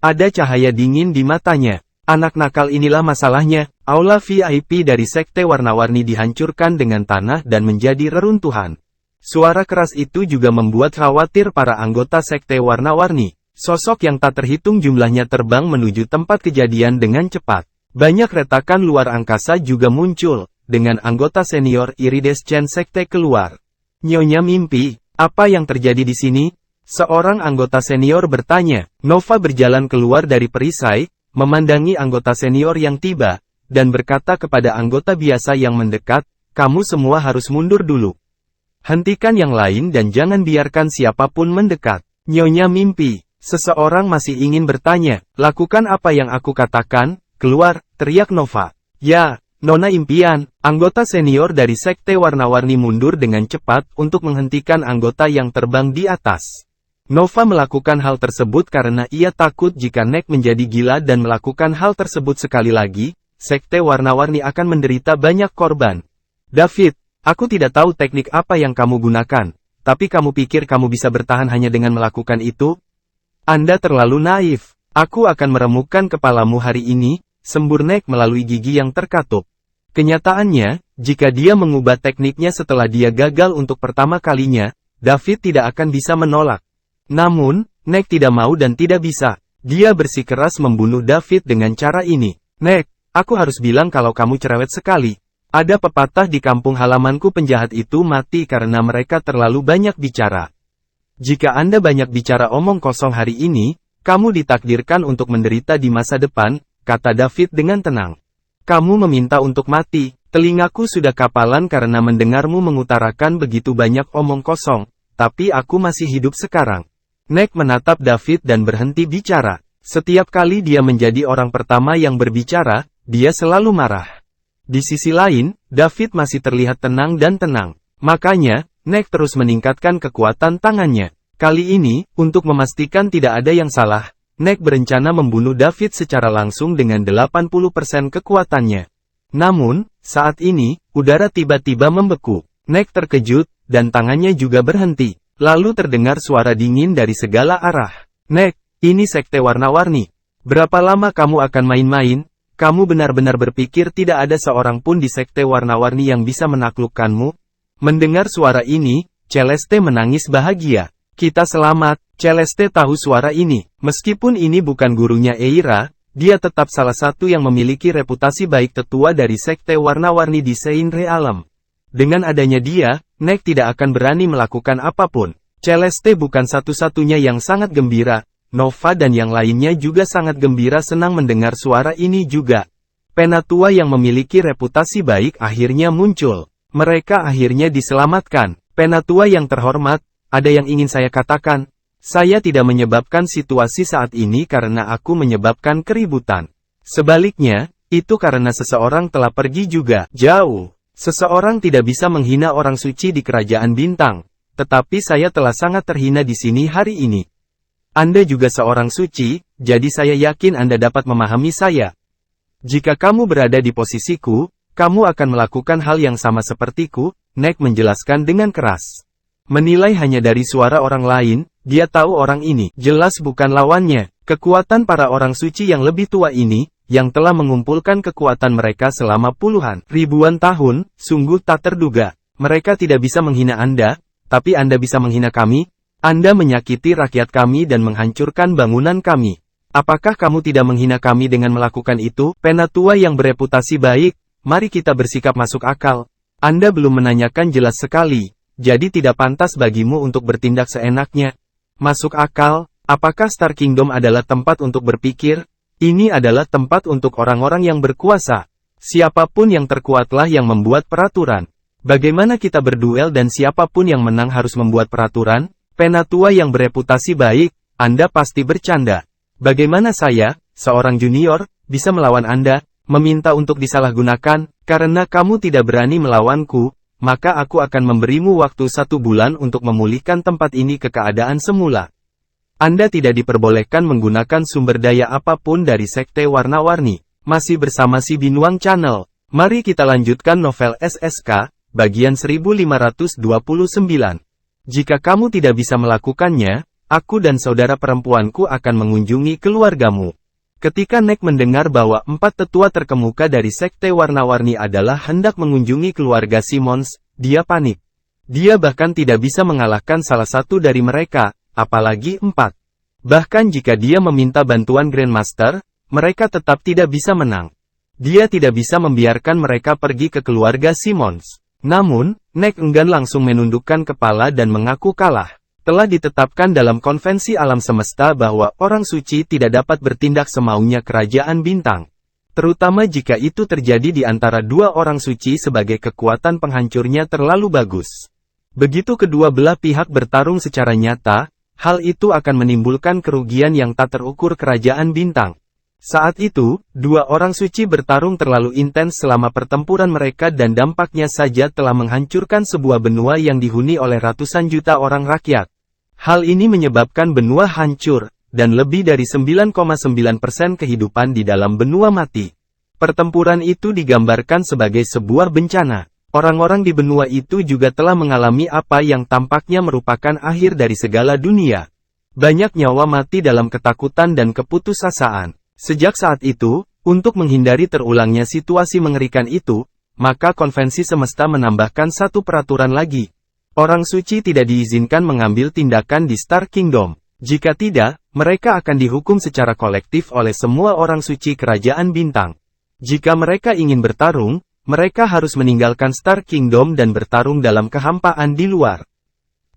Ada cahaya dingin di matanya. Anak nakal inilah masalahnya. Aula VIP dari Sekte Warna-Warni dihancurkan dengan tanah dan menjadi reruntuhan. Suara keras itu juga membuat khawatir para anggota Sekte Warna-Warni. Sosok yang tak terhitung jumlahnya terbang menuju tempat kejadian dengan cepat. Banyak retakan luar angkasa juga muncul, dengan anggota senior Iridescent Sekte keluar. Nyonya mimpi, apa yang terjadi di sini? Seorang anggota senior bertanya. Nova berjalan keluar dari perisai, memandangi anggota senior yang tiba, dan berkata kepada anggota biasa yang mendekat, kamu semua harus mundur dulu. Hentikan yang lain dan jangan biarkan siapapun mendekat. Nyonya mimpi, seseorang masih ingin bertanya, lakukan apa yang aku katakan, keluar, teriak Nova. Ya, Nona impian, anggota senior dari Sekte Warna-Warni mundur dengan cepat untuk menghentikan anggota yang terbang di atas. Nova melakukan hal tersebut karena ia takut jika Nek menjadi gila dan melakukan hal tersebut sekali lagi, Sekte Warna-Warni akan menderita banyak korban. David, aku tidak tahu teknik apa yang kamu gunakan, tapi kamu pikir kamu bisa bertahan hanya dengan melakukan itu? Anda terlalu naif. Aku akan meremukkan kepalamu hari ini, sembur Nek melalui gigi yang terkatup. Kenyataannya, jika dia mengubah tekniknya setelah dia gagal untuk pertama kalinya, David tidak akan bisa menolak. Namun, Nek tidak mau dan tidak bisa. Dia bersikeras membunuh David dengan cara ini. Nek, aku harus bilang kalau kamu cerewet sekali. Ada pepatah di kampung halamanku penjahat itu mati karena mereka terlalu banyak bicara. Jika Anda banyak bicara omong kosong hari ini, kamu ditakdirkan untuk menderita di masa depan, kata David dengan tenang. Kamu meminta untuk mati, telingaku sudah kapalan karena mendengarmu mengutarakan begitu banyak omong kosong, tapi aku masih hidup sekarang. Nek menatap David dan berhenti bicara. Setiap kali dia menjadi orang pertama yang berbicara, dia selalu marah. Di sisi lain, David masih terlihat tenang dan tenang. Makanya, Nek terus meningkatkan kekuatan tangannya. Kali ini, untuk memastikan tidak ada yang salah, Nek berencana membunuh David secara langsung dengan 80% kekuatannya. Namun, saat ini, udara tiba-tiba membeku. Nek terkejut, dan tangannya juga berhenti. Lalu terdengar suara dingin dari segala arah. Nek, ini Sekte Warna-Warni. Berapa lama kamu akan main-main? Kamu benar-benar berpikir tidak ada seorang pun di Sekte Warna-Warni yang bisa menaklukkanmu? Mendengar suara ini, Celeste menangis bahagia. Kita selamat. Celeste tahu suara ini. Meskipun ini bukan gurunya Eira, dia tetap salah satu yang memiliki reputasi baik tetua dari Sekte Warna-Warni di Saint Realm. Dengan adanya dia, Nek tidak akan berani melakukan apapun. Celeste bukan satu-satunya yang sangat gembira. Nova dan yang lainnya juga sangat gembira senang mendengar suara ini juga. Penatua yang memiliki reputasi baik akhirnya muncul. Mereka akhirnya diselamatkan. Penatua yang terhormat, ada yang ingin saya katakan. Saya tidak menyebabkan situasi saat ini karena aku menyebabkan keributan. Sebaliknya, itu karena seseorang telah pergi juga jauh. Seseorang tidak bisa menghina orang suci di kerajaan bintang. Tetapi saya telah sangat terhina di sini hari ini. Anda juga seorang suci, jadi saya yakin Anda dapat memahami saya. Jika kamu berada di posisiku, kamu akan melakukan hal yang sama sepertiku, Nek menjelaskan dengan keras. Menilai hanya dari suara orang lain, dia tahu orang ini jelas bukan lawannya. Kekuatan para orang suci yang lebih tua ini, yang telah mengumpulkan kekuatan mereka selama puluhan, ribuan tahun, sungguh tak terduga. Mereka tidak bisa menghina Anda, tapi Anda bisa menghina kami. Anda menyakiti rakyat kami dan menghancurkan bangunan kami. Apakah kamu tidak menghina kami dengan melakukan itu? Penatua yang bereputasi baik, mari kita bersikap masuk akal. Anda belum menanyakan jelas sekali, jadi tidak pantas bagimu untuk bertindak seenaknya. Masuk akal, apakah Star Kingdom adalah tempat untuk berpikir? Ini adalah tempat untuk orang-orang yang berkuasa. Siapapun yang terkuatlah yang membuat peraturan. Bagaimana kita berduel dan siapapun yang menang harus membuat peraturan? Penatua yang bereputasi baik, Anda pasti bercanda. Bagaimana saya, seorang junior, bisa melawan Anda, meminta untuk disalahgunakan, karena kamu tidak berani melawanku, maka aku akan memberimu waktu 1 bulan untuk memulihkan tempat ini ke keadaan semula. Anda tidak diperbolehkan menggunakan sumber daya apapun dari Sekte Warna-Warni. Masih bersama si Binuang Channel. Mari kita lanjutkan novel SSK, bagian 1529. Jika kamu tidak bisa melakukannya, aku dan saudara perempuanku akan mengunjungi keluargamu. Ketika Nek mendengar bahwa 4 tetua terkemuka dari Sekte Warna-Warni adalah hendak mengunjungi keluarga Simmons, dia panik. Dia bahkan tidak bisa mengalahkan salah satu dari mereka, apalagi 4. Bahkan jika dia meminta bantuan Grandmaster, mereka tetap tidak bisa menang. Dia tidak bisa membiarkan mereka pergi ke keluarga Simmons. Namun, Nek enggan langsung menundukkan kepala dan mengaku kalah. Telah ditetapkan dalam konvensi alam semesta bahwa orang suci tidak dapat bertindak semaunya kerajaan bintang. Terutama jika itu terjadi di antara 2 orang suci sebagai kekuatan penghancurnya terlalu bagus. Begitu kedua belah pihak bertarung secara nyata, hal itu akan menimbulkan kerugian yang tak terukur kerajaan bintang. Saat itu, 2 orang suci bertarung terlalu intens selama pertempuran mereka dan dampaknya saja telah menghancurkan sebuah benua yang dihuni oleh ratusan juta orang rakyat. Hal ini menyebabkan benua hancur, dan lebih dari 9,9% kehidupan di dalam benua mati. Pertempuran itu digambarkan sebagai sebuah bencana. Orang-orang di benua itu juga telah mengalami apa yang tampaknya merupakan akhir dari segala dunia. Banyak nyawa mati dalam ketakutan dan keputusasaan. Sejak saat itu, untuk menghindari terulangnya situasi mengerikan itu, maka konvensi semesta menambahkan 1 peraturan lagi. Orang suci tidak diizinkan mengambil tindakan di Star Kingdom. Jika tidak, mereka akan dihukum secara kolektif oleh semua orang suci kerajaan bintang. Jika mereka ingin bertarung, mereka harus meninggalkan Star Kingdom dan bertarung dalam kehampaan di luar.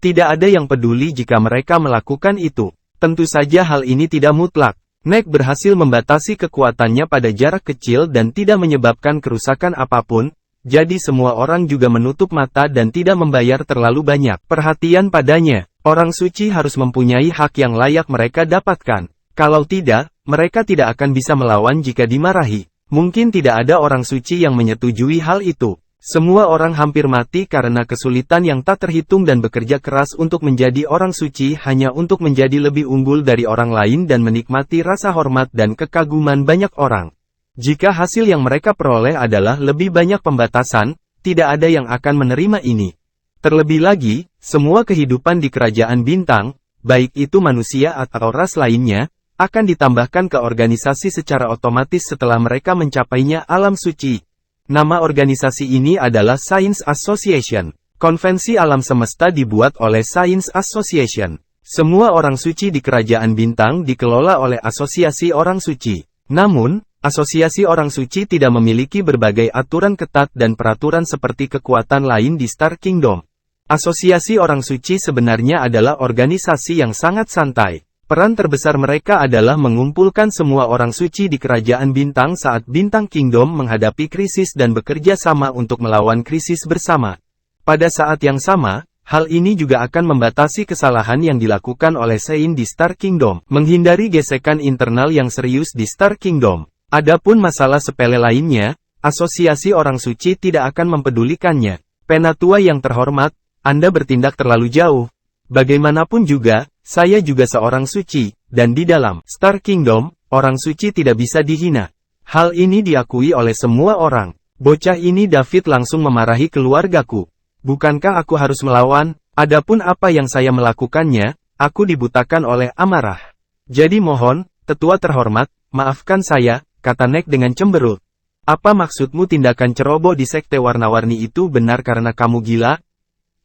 Tidak ada yang peduli jika mereka melakukan itu. Tentu saja hal ini tidak mutlak. Nek berhasil membatasi kekuatannya pada jarak kecil dan tidak menyebabkan kerusakan apapun, jadi semua orang juga menutup mata dan tidak membayar terlalu banyak perhatian padanya. Orang suci harus mempunyai hak yang layak mereka dapatkan. Kalau tidak, mereka tidak akan bisa melawan jika dimarahi. Mungkin tidak ada orang suci yang menyetujui hal itu. Semua orang hampir mati karena kesulitan yang tak terhitung dan bekerja keras untuk menjadi orang suci hanya untuk menjadi lebih unggul dari orang lain dan menikmati rasa hormat dan kekaguman banyak orang. Jika hasil yang mereka peroleh adalah lebih banyak pembatasan, tidak ada yang akan menerima ini. Terlebih lagi, semua kehidupan di kerajaan bintang, baik itu manusia atau ras lainnya, akan ditambahkan ke organisasi secara otomatis setelah mereka mencapainya alam suci. Nama organisasi ini adalah Science Association. Konvensi alam semesta dibuat oleh Science Association. Semua orang suci di Kerajaan Bintang dikelola oleh Asosiasi Orang Suci. Namun, Asosiasi Orang Suci tidak memiliki berbagai aturan ketat dan peraturan seperti kekuatan lain di Star Kingdom. Asosiasi Orang Suci sebenarnya adalah organisasi yang sangat santai. Peran terbesar mereka adalah mengumpulkan semua orang suci di Kerajaan Bintang saat Bintang Kingdom menghadapi krisis dan bekerja sama untuk melawan krisis bersama. Pada saat yang sama, hal ini juga akan membatasi kesalahan yang dilakukan oleh Sein di Star Kingdom, menghindari gesekan internal yang serius di Star Kingdom. Adapun masalah sepele lainnya, Asosiasi Orang Suci tidak akan mempedulikannya. Penatua yang terhormat, Anda bertindak terlalu jauh. Bagaimanapun juga, saya juga seorang suci, dan di dalam Star Kingdom, orang suci tidak bisa dihina. Hal ini diakui oleh semua orang. Bocah ini David langsung memarahi keluargaku. Bukankah aku harus melawan? Adapun apa yang saya melakukannya, aku dibutakan oleh amarah. Jadi mohon, tetua terhormat, maafkan saya, kata Nek dengan cemberut. Apa maksudmu tindakan ceroboh di sekte warna-warni itu benar karena kamu gila?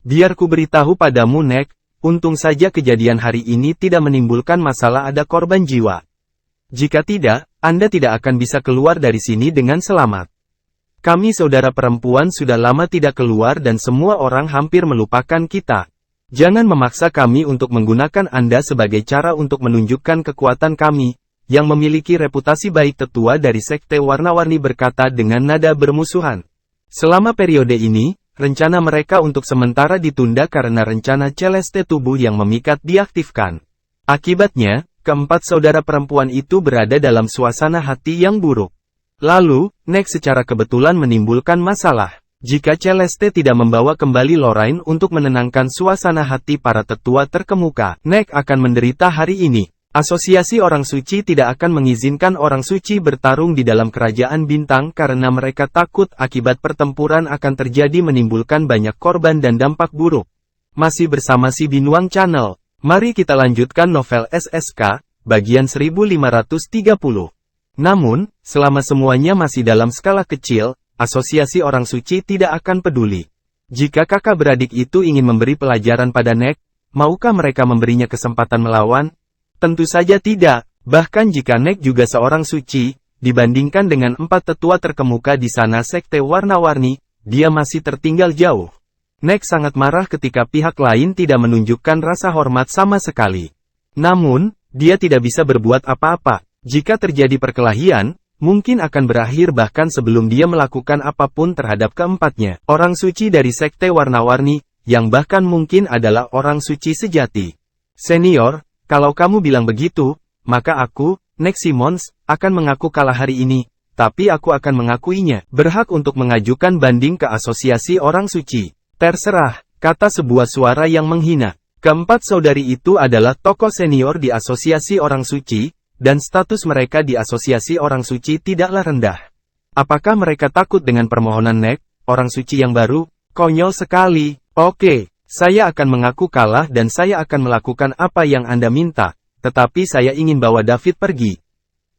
Biar ku beritahu padamu Nek, untung saja kejadian hari ini tidak menimbulkan masalah ada korban jiwa. Jika tidak, Anda tidak akan bisa keluar dari sini dengan selamat. Kami saudara perempuan sudah lama tidak keluar dan semua orang hampir melupakan kita. Jangan memaksa kami untuk menggunakan Anda sebagai cara untuk menunjukkan kekuatan kami, yang memiliki reputasi baik. Tetua dari sekte warna-warni berkata dengan nada bermusuhan. Selama periode ini, rencana mereka untuk sementara ditunda karena rencana Celeste tubuh yang memikat diaktifkan. Akibatnya, keempat saudara perempuan itu berada dalam suasana hati yang buruk. Lalu, Nek secara kebetulan menimbulkan masalah. Jika Celeste tidak membawa kembali Lorraine untuk menenangkan suasana hati para tetua terkemuka, Nek akan menderita hari ini. Asosiasi Orang Suci tidak akan mengizinkan orang suci bertarung di dalam Kerajaan Bintang karena mereka takut akibat pertempuran akan terjadi menimbulkan banyak korban dan dampak buruk. Masih bersama si Binuang Channel, mari kita lanjutkan novel SSK, bagian 1530. Namun, selama semuanya masih dalam skala kecil, Asosiasi Orang Suci tidak akan peduli. Jika kakak beradik itu ingin memberi pelajaran pada Nek, maukah mereka memberinya kesempatan melawan? Tentu saja tidak, bahkan jika Nek juga seorang suci, dibandingkan dengan empat tetua terkemuka di sana sekte warna-warni, dia masih tertinggal jauh. Nek sangat marah ketika pihak lain tidak menunjukkan rasa hormat sama sekali. Namun, dia tidak bisa berbuat apa-apa. Jika terjadi perkelahian, mungkin akan berakhir bahkan sebelum dia melakukan apapun terhadap keempatnya. Orang suci dari sekte warna-warni, yang bahkan mungkin adalah orang suci sejati. Senior, kalau kamu bilang begitu, maka aku, Nek Simons, akan mengaku kalah hari ini, tapi aku akan mengakuinya, berhak untuk mengajukan banding ke Asosiasi Orang Suci. Terserah, kata sebuah suara yang menghina. Keempat saudari itu adalah tokoh senior di Asosiasi Orang Suci, dan status mereka di Asosiasi Orang Suci tidaklah rendah. Apakah mereka takut dengan permohonan Nek, orang suci yang baru? Konyol sekali. Oke. Saya akan mengaku kalah dan saya akan melakukan apa yang Anda minta, tetapi saya ingin bawa David pergi.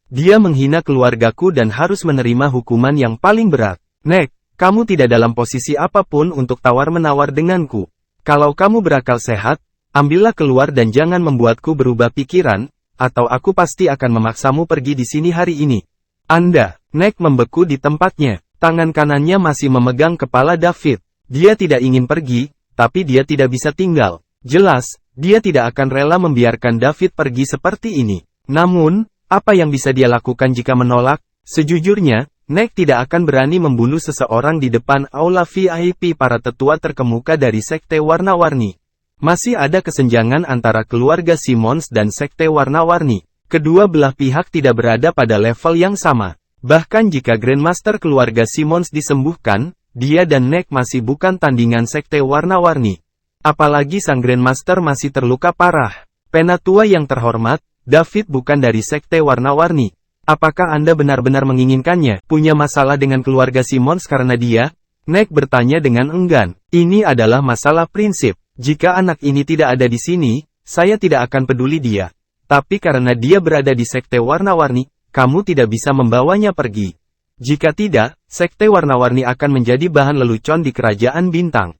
Dia menghina keluargaku dan harus menerima hukuman yang paling berat. Nek, kamu tidak dalam posisi apapun untuk tawar-menawar denganku. Kalau kamu berakal sehat, ambillah keluar dan jangan membuatku berubah pikiran, atau aku pasti akan memaksamu pergi di sini hari ini. Anda, Nek membeku di tempatnya. Tangan kanannya masih memegang kepala David. Dia tidak ingin pergi, tapi dia tidak bisa tinggal. Jelas, dia tidak akan rela membiarkan David pergi seperti ini. Namun, apa yang bisa dia lakukan jika menolak? Sejujurnya, Nek tidak akan berani membunuh seseorang di depan aula VIP para tetua terkemuka dari sekte warna-warni. Masih ada kesenjangan antara keluarga Simons dan sekte warna-warni. Kedua belah pihak tidak berada pada level yang sama. Bahkan jika Grandmaster keluarga Simons disembuhkan, dia dan Nek masih bukan tandingan sekte warna-warni. Apalagi sang Grandmaster masih terluka parah. Penatua yang terhormat, David bukan dari sekte warna-warni. Apakah Anda benar-benar menginginkannya? Punya masalah dengan keluarga Simons karena dia? Nek bertanya dengan enggan. Ini adalah masalah prinsip. Jika anak ini tidak ada di sini, saya tidak akan peduli dia. Tapi karena dia berada di sekte warna-warni, kamu tidak bisa membawanya pergi. Jika tidak, sekte warna-warni akan menjadi bahan lelucon di Kerajaan Bintang.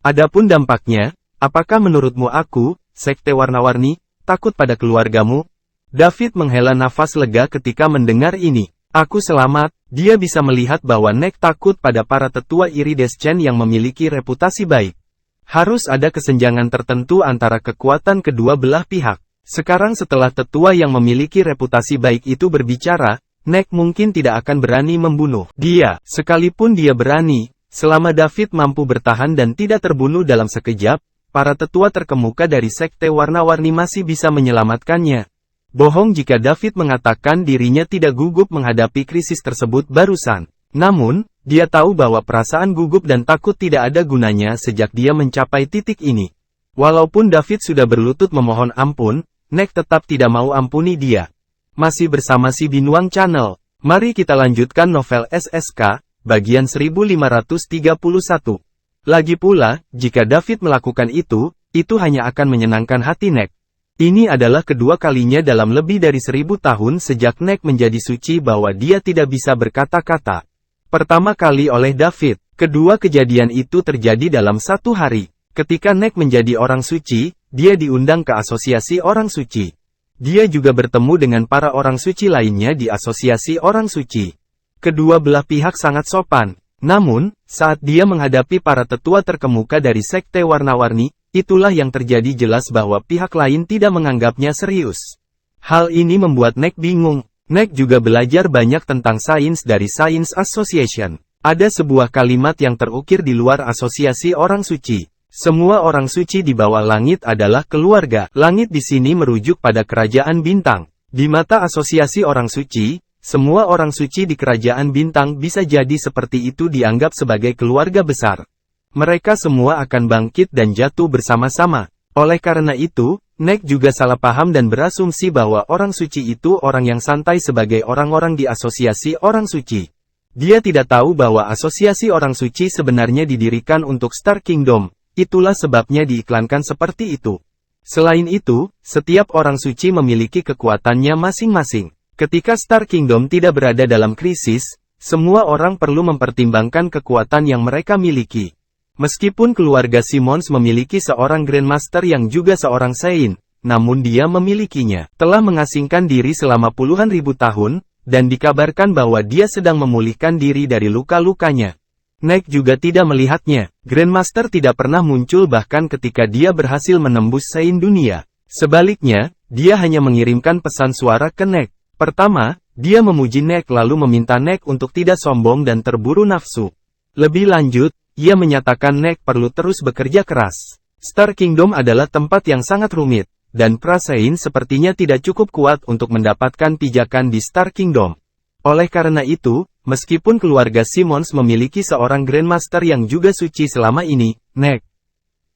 Adapun dampaknya, apakah menurutmu aku, Sekte Warna-Warni, takut pada keluargamu? David menghela nafas lega ketika mendengar ini. Aku selamat, dia bisa melihat bahwa Nek takut pada para tetua iridescent yang memiliki reputasi baik. Harus ada kesenjangan tertentu antara kekuatan kedua belah pihak. Sekarang setelah tetua yang memiliki reputasi baik itu berbicara, Nek mungkin tidak akan berani membunuh dia. Sekalipun dia berani, selama David mampu bertahan dan tidak terbunuh dalam sekejap, para tetua terkemuka dari Sekte Warna-Warni masih bisa menyelamatkannya. Bohong jika David mengatakan dirinya tidak gugup menghadapi krisis tersebut barusan. Namun, dia tahu bahwa perasaan gugup dan takut tidak ada gunanya sejak dia mencapai titik ini. Walaupun David sudah berlutut memohon ampun, Nek tetap tidak mau ampuni dia. Masih bersama si Binuang Channel, mari kita lanjutkan novel SSK, bagian 1531. Lagi pula, jika David melakukan itu hanya akan menyenangkan hati Nek. Ini adalah kedua kalinya dalam lebih dari 1000 tahun sejak Nek menjadi suci bahwa dia tidak bisa berkata-kata. Pertama kali oleh David, kedua kejadian itu terjadi dalam satu hari. Ketika Nek menjadi orang suci, dia diundang ke asosiasi orang suci. Dia juga bertemu dengan para orang suci lainnya di asosiasi orang suci. Kedua belah pihak sangat sopan. Namun, saat dia menghadapi para tetua terkemuka dari Sekte Warna-Warni, itulah yang terjadi jelas bahwa pihak lain tidak menganggapnya serius. Hal ini membuat Nek bingung. Nek juga belajar banyak tentang sains dari Science Association. Ada sebuah kalimat yang terukir di luar asosiasi orang suci. Semua orang suci di bawah langit adalah keluarga. Langit di sini merujuk pada kerajaan bintang. Di mata asosiasi orang suci, semua orang suci di kerajaan bintang bisa jadi seperti itu dianggap sebagai keluarga besar. Mereka semua akan bangkit dan jatuh bersama-sama. Oleh karena itu, Nek juga salah paham dan berasumsi bahwa orang suci itu orang yang santai sebagai orang-orang di asosiasi orang suci. Dia tidak tahu bahwa asosiasi orang suci sebenarnya didirikan untuk Star Kingdom. Itulah sebabnya diiklankan seperti itu. Selain itu, setiap orang suci memiliki kekuatannya masing-masing. Ketika Star Kingdom tidak berada dalam krisis, semua orang perlu mempertimbangkan kekuatan yang mereka miliki. Meskipun keluarga Simmons memiliki seorang Grandmaster yang juga seorang Saint, namun dia memilikinya. Telah mengasingkan diri selama puluhan ribu tahun, dan dikabarkan bahwa dia sedang memulihkan diri dari luka-lukanya. Nek juga tidak melihatnya. Grandmaster tidak pernah muncul bahkan ketika dia berhasil menembus Saint dunia. Sebaliknya, dia hanya mengirimkan pesan suara ke Nek. Pertama, dia memuji Nek lalu meminta Nek untuk tidak sombong dan terburu nafsu. Lebih lanjut, ia menyatakan Nek perlu terus bekerja keras. Star Kingdom adalah tempat yang sangat rumit, dan Prasein sepertinya tidak cukup kuat untuk mendapatkan pijakan di Star Kingdom. Oleh karena itu, meskipun keluarga Simmons memiliki seorang Grandmaster yang juga suci selama ini, Nek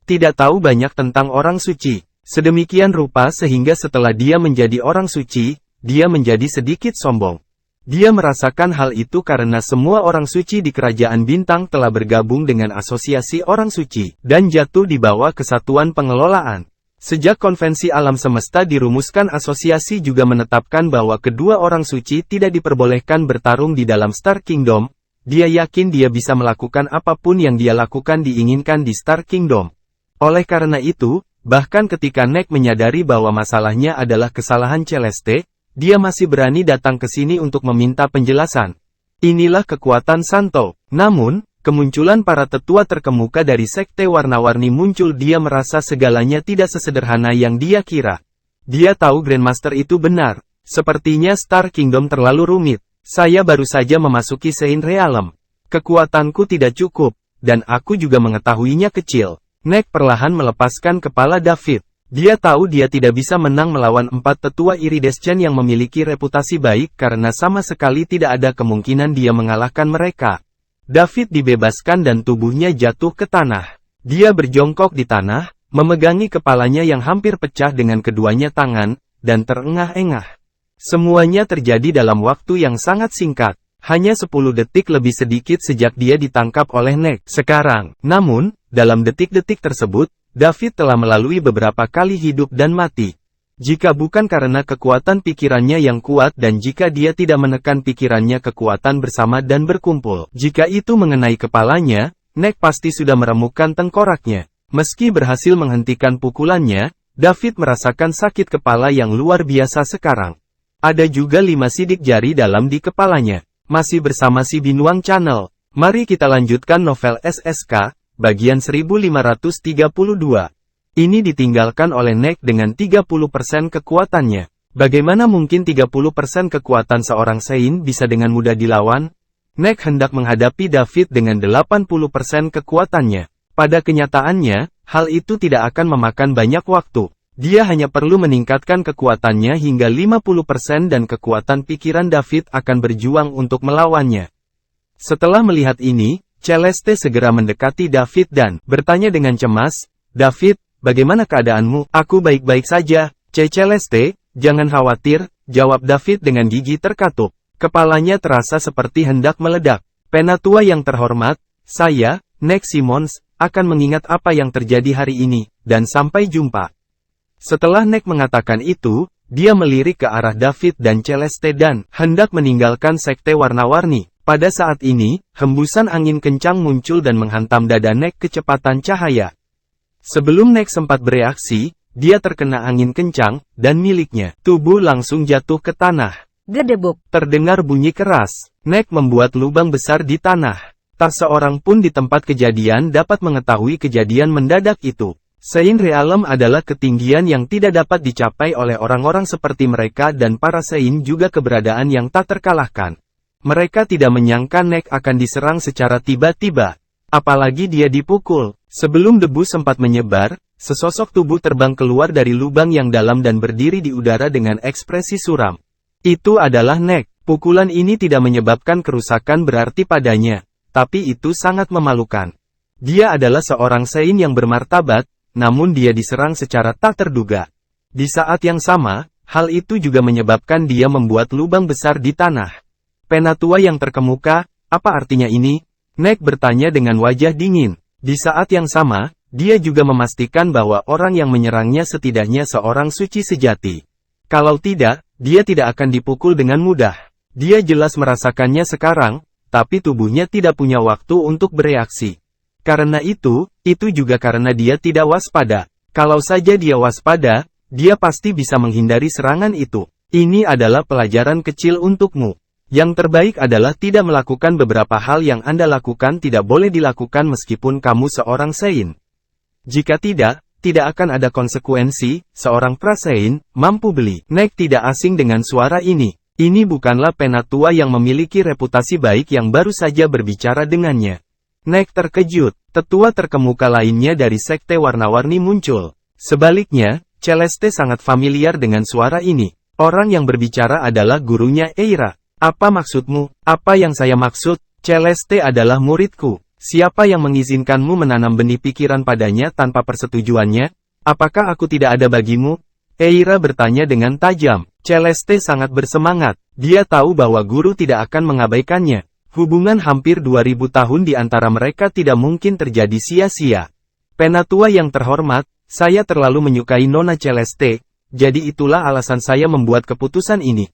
tidak tahu banyak tentang orang suci. Sedemikian rupa sehingga setelah dia menjadi orang suci, dia menjadi sedikit sombong. Dia merasakan hal itu karena semua orang suci di kerajaan bintang telah bergabung dengan asosiasi orang suci, dan jatuh di bawah kesatuan pengelolaan. Sejak konvensi alam semesta dirumuskan, asosiasi juga menetapkan bahwa kedua orang suci tidak diperbolehkan bertarung di dalam Star Kingdom. Dia yakin dia bisa melakukan apapun yang dia lakukan diinginkan di Star Kingdom. Oleh karena itu, bahkan ketika Nek menyadari bahwa masalahnya adalah kesalahan Celeste, dia masih berani datang ke sini untuk meminta penjelasan. Inilah kekuatan Santo. Namun, kemunculan para tetua terkemuka dari Sekte Warna-Warni muncul. Dia merasa segalanya tidak sesederhana yang dia kira. Dia tahu Grandmaster itu benar. Sepertinya Star Kingdom terlalu rumit. Saya baru saja memasuki Saint Realm. Kekuatanku tidak cukup, dan aku juga mengetahuinya kecil. Nek perlahan melepaskan kepala David. Dia tahu dia tidak bisa menang melawan 4 tetua iridescent yang memiliki reputasi baik karena sama sekali tidak ada kemungkinan dia mengalahkan mereka. David dibebaskan dan tubuhnya jatuh ke tanah. Dia berjongkok di tanah, memegangi kepalanya yang hampir pecah dengan keduanya tangan, dan terengah-engah. Semuanya terjadi dalam waktu yang sangat singkat. Hanya 10 detik lebih sedikit sejak dia ditangkap oleh Nek. Sekarang, namun, dalam detik-detik tersebut, David telah melalui beberapa kali hidup dan mati. Jika bukan karena kekuatan pikirannya yang kuat dan jika dia tidak menekan pikirannya kekuatan bersama dan berkumpul. Jika itu mengenai kepalanya, Nek pasti sudah meremukkan tengkoraknya. Meski berhasil menghentikan pukulannya, David merasakan sakit kepala yang luar biasa sekarang. Ada juga 5 sidik jari dalam di kepalanya. Masih bersama si Binuang Channel. Mari kita lanjutkan novel SSK, bagian 1532. Ini ditinggalkan oleh Nek dengan 30% kekuatannya. Bagaimana mungkin 30% kekuatan seorang Sein bisa dengan mudah dilawan? Nek hendak menghadapi David dengan 80% kekuatannya. Pada kenyataannya, hal itu tidak akan memakan banyak waktu. Dia hanya perlu meningkatkan kekuatannya hingga 50% dan kekuatan pikiran David akan berjuang untuk melawannya. Setelah melihat ini, Celeste segera mendekati David dan bertanya dengan cemas, "David, bagaimana keadaanmu?" "Aku baik-baik saja, Celeste, jangan khawatir," jawab David dengan gigi terkatup. Kepalanya terasa seperti hendak meledak. "Penatua yang terhormat, saya, Nek Simmons, akan mengingat apa yang terjadi hari ini, dan sampai jumpa." Setelah Nek mengatakan itu, dia melirik ke arah David dan Celeste dan hendak meninggalkan sekte warna-warni. Pada saat ini, hembusan angin kencang muncul dan menghantam dada Nek kecepatan cahaya. Sebelum Nek sempat bereaksi, dia terkena angin kencang, dan miliknya, tubuh langsung jatuh ke tanah. Gedebuk. Terdengar bunyi keras. Nek membuat lubang besar di tanah. Tak seorang pun di tempat kejadian dapat mengetahui kejadian mendadak itu. Sein Realm adalah ketinggian yang tidak dapat dicapai oleh orang-orang seperti mereka dan para Sein juga keberadaan yang tak terkalahkan. Mereka tidak menyangka Nek akan diserang secara tiba-tiba. Apalagi dia dipukul. Sebelum debu sempat menyebar, sesosok tubuh terbang keluar dari lubang yang dalam dan berdiri di udara dengan ekspresi suram. Itu adalah Nek. Pukulan ini tidak menyebabkan kerusakan berarti padanya. Tapi itu sangat memalukan. Dia adalah seorang Sein yang bermartabat, namun dia diserang secara tak terduga. Di saat yang sama, hal itu juga menyebabkan dia membuat lubang besar di tanah. "Penatua yang terkemuka, apa artinya ini?" Nek bertanya dengan wajah dingin. Di saat yang sama, dia juga memastikan bahwa orang yang menyerangnya setidaknya seorang suci sejati. Kalau tidak, dia tidak akan dipukul dengan mudah. Dia jelas merasakannya sekarang, tapi tubuhnya tidak punya waktu untuk bereaksi. Karena itu juga karena dia tidak waspada. Kalau saja dia waspada, dia pasti bisa menghindari serangan itu. Ini adalah pelajaran kecil untukmu. Yang terbaik adalah tidak melakukan beberapa hal yang Anda lakukan tidak boleh dilakukan meskipun kamu seorang Sein. Jika tidak akan ada konsekuensi, seorang pra-Sein mampu beli. Nek tidak asing dengan suara ini. Ini bukanlah penatua yang memiliki reputasi baik yang baru saja berbicara dengannya. Nek terkejut. Tetua terkemuka lainnya dari sekte warna-warni muncul. Sebaliknya, Celeste sangat familiar dengan suara ini. Orang yang berbicara adalah gurunya Eira. "Apa maksudmu?" "Apa yang saya maksud, Celeste adalah muridku. Siapa yang mengizinkanmu menanam benih pikiran padanya tanpa persetujuannya? Apakah aku tidak ada bagimu?" Eira bertanya dengan tajam. Celeste sangat bersemangat. Dia tahu bahwa guru tidak akan mengabaikannya. Hubungan hampir 2000 tahun di antara mereka tidak mungkin terjadi sia-sia. "Penatua yang terhormat, saya terlalu menyukai Nona Celeste, jadi itulah alasan saya membuat keputusan ini.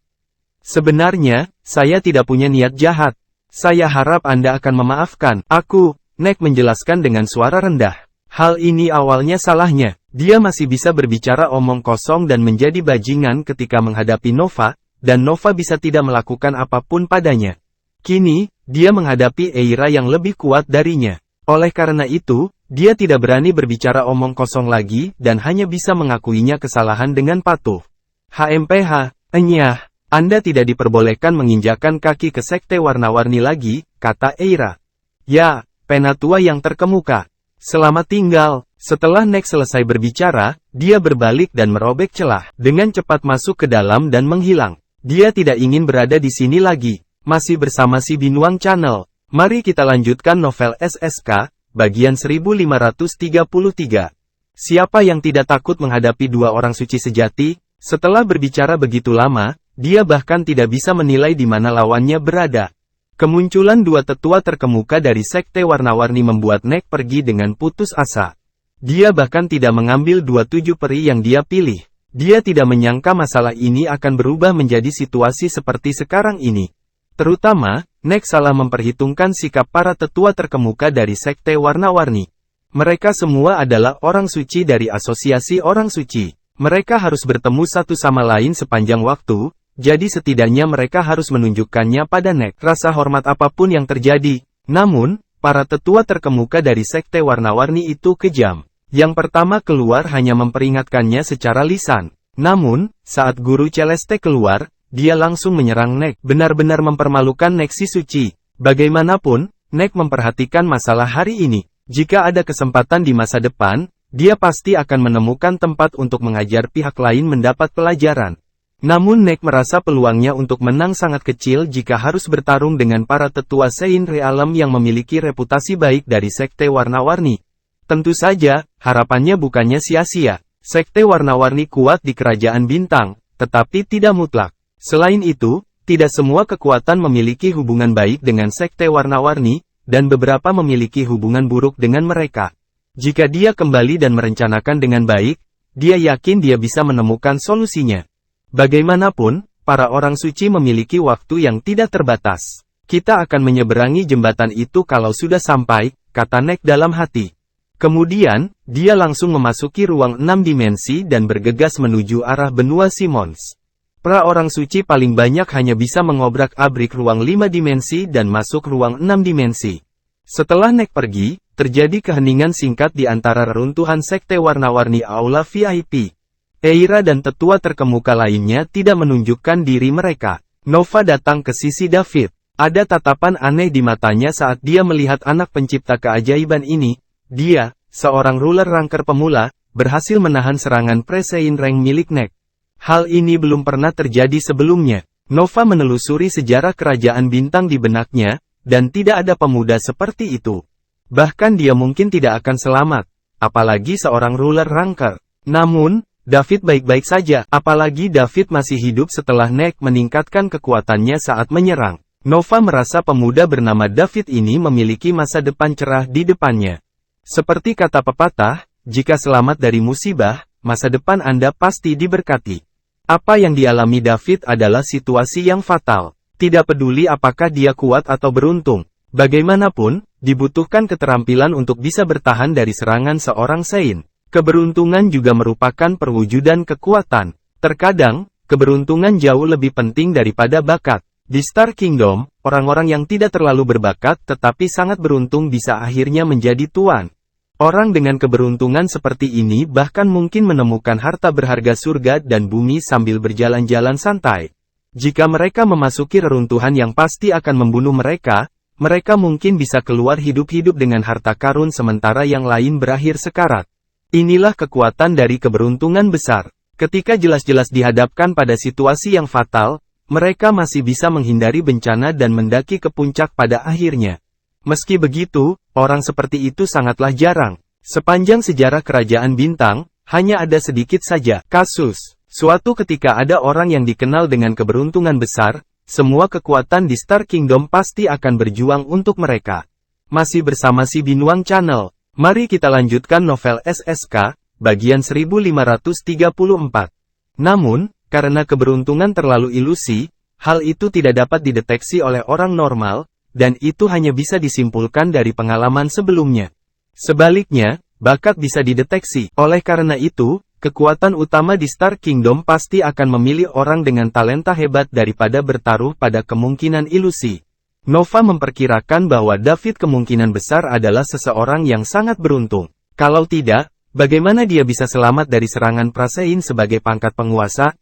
Sebenarnya, saya tidak punya niat jahat. Saya harap Anda akan memaafkan aku," Nek menjelaskan dengan suara rendah. Hal ini awalnya salahnya. Dia masih bisa berbicara omong kosong dan menjadi bajingan ketika menghadapi Nova, dan Nova bisa tidak melakukan apapun padanya. Kini, dia menghadapi Eira yang lebih kuat darinya. Oleh karena itu, dia tidak berani berbicara omong kosong lagi dan hanya bisa mengakuinya kesalahan dengan patuh. "HMPH, enyah, Anda tidak diperbolehkan menginjakan kaki ke sekte warna-warni lagi," kata Eira. "Ya, penatua yang terkemuka. Selamat tinggal." Setelah Nek selesai berbicara, dia berbalik dan merobek celah. Dengan cepat masuk ke dalam dan menghilang. Dia tidak ingin berada di sini lagi. Masih bersama si Binuang Channel. Mari kita lanjutkan novel SSK, bagian 1533. Siapa yang tidak takut menghadapi dua orang suci sejati? Setelah berbicara begitu lama, dia bahkan tidak bisa menilai di mana lawannya berada. Kemunculan dua tetua terkemuka dari sekte warna-warni membuat Nek pergi dengan putus asa. Dia bahkan tidak mengambil 27 peri yang dia pilih. Dia tidak menyangka masalah ini akan berubah menjadi situasi seperti sekarang ini. Terutama, Nek salah memperhitungkan sikap para tetua terkemuka dari sekte warna-warni. Mereka semua adalah orang suci dari asosiasi orang suci. Mereka harus bertemu satu sama lain sepanjang waktu, jadi setidaknya mereka harus menunjukkannya pada Nek. Rasa hormat apapun yang terjadi. Namun, para tetua terkemuka dari sekte warna-warni itu kejam. Yang pertama keluar hanya memperingatkannya secara lisan. Namun, saat guru Celeste keluar, dia langsung menyerang Nek. Benar-benar mempermalukan Nek si suci. Bagaimanapun, Nek memperhatikan masalah hari ini. Jika ada kesempatan di masa depan, dia pasti akan menemukan tempat untuk mengajar pihak lain mendapat pelajaran. Namun Nek merasa peluangnya untuk menang sangat kecil jika harus bertarung dengan para tetua Sein Realm yang memiliki reputasi baik dari sekte warna-warni. Tentu saja, harapannya bukannya sia-sia. Sekte warna-warni kuat di kerajaan bintang, tetapi tidak mutlak. Selain itu, tidak semua kekuatan memiliki hubungan baik dengan sekte warna-warni, dan beberapa memiliki hubungan buruk dengan mereka. Jika dia kembali dan merencanakan dengan baik, dia yakin dia bisa menemukan solusinya. Bagaimanapun, para orang suci memiliki waktu yang tidak terbatas. Kita akan menyeberangi jembatan itu kalau sudah sampai, kata Nek dalam hati. Kemudian, dia langsung memasuki ruang 6 dimensi dan bergegas menuju arah benua Simons. Para orang suci paling banyak hanya bisa mengobrak-abrik ruang 5 dimensi dan masuk ruang 6 dimensi. Setelah Nek pergi, terjadi keheningan singkat di antara reruntuhan sekte warna-warni aula VIP. Eira dan tetua terkemuka lainnya tidak menunjukkan diri mereka. Nova datang ke sisi David. Ada tatapan aneh di matanya saat dia melihat anak pencipta keajaiban ini. Dia, seorang ruler ranker pemula, berhasil menahan serangan Presein Rank milik Nek. Hal ini belum pernah terjadi sebelumnya. Nova menelusuri sejarah kerajaan bintang di benaknya, dan tidak ada pemuda seperti itu. Bahkan dia mungkin tidak akan selamat, apalagi seorang ruler ranker. Namun, David baik-baik saja, apalagi David masih hidup setelah Nek meningkatkan kekuatannya saat menyerang. Nova merasa pemuda bernama David ini memiliki masa depan cerah di depannya. Seperti kata pepatah, jika selamat dari musibah, masa depan Anda pasti diberkati. Apa yang dialami David adalah situasi yang fatal. Tidak peduli apakah dia kuat atau beruntung. Bagaimanapun, dibutuhkan keterampilan untuk bisa bertahan dari serangan seorang Sein. Keberuntungan juga merupakan perwujudan kekuatan. Terkadang, keberuntungan jauh lebih penting daripada bakat. Di Star Kingdom, orang-orang yang tidak terlalu berbakat tetapi sangat beruntung bisa akhirnya menjadi tuan. Orang dengan keberuntungan seperti ini bahkan mungkin menemukan harta berharga surga dan bumi sambil berjalan-jalan santai. Jika mereka memasuki reruntuhan yang pasti akan membunuh mereka, mereka mungkin bisa keluar hidup-hidup dengan harta karun sementara yang lain berakhir sekarat. Inilah kekuatan dari keberuntungan besar. Ketika jelas-jelas dihadapkan pada situasi yang fatal, mereka masih bisa menghindari bencana dan mendaki ke puncak pada akhirnya. Meski begitu, orang seperti itu sangatlah jarang. Sepanjang sejarah kerajaan bintang, hanya ada sedikit saja kasus. Suatu ketika ada orang yang dikenal dengan keberuntungan besar, semua kekuatan di Star Kingdom pasti akan berjuang untuk mereka. Masih bersama si Binuang Channel, mari kita lanjutkan novel SSK, bagian 1534. Namun, karena keberuntungan terlalu ilusi, hal itu tidak dapat dideteksi oleh orang normal, dan itu hanya bisa disimpulkan dari pengalaman sebelumnya. Sebaliknya, bakat bisa dideteksi. Oleh karena itu, kekuatan utama di Star Kingdom pasti akan memilih orang dengan talenta hebat daripada bertaruh pada kemungkinan ilusi. Nova memperkirakan bahwa David kemungkinan besar adalah seseorang yang sangat beruntung. Kalau tidak, bagaimana dia bisa selamat dari serangan Prasein sebagai pangkat penguasa?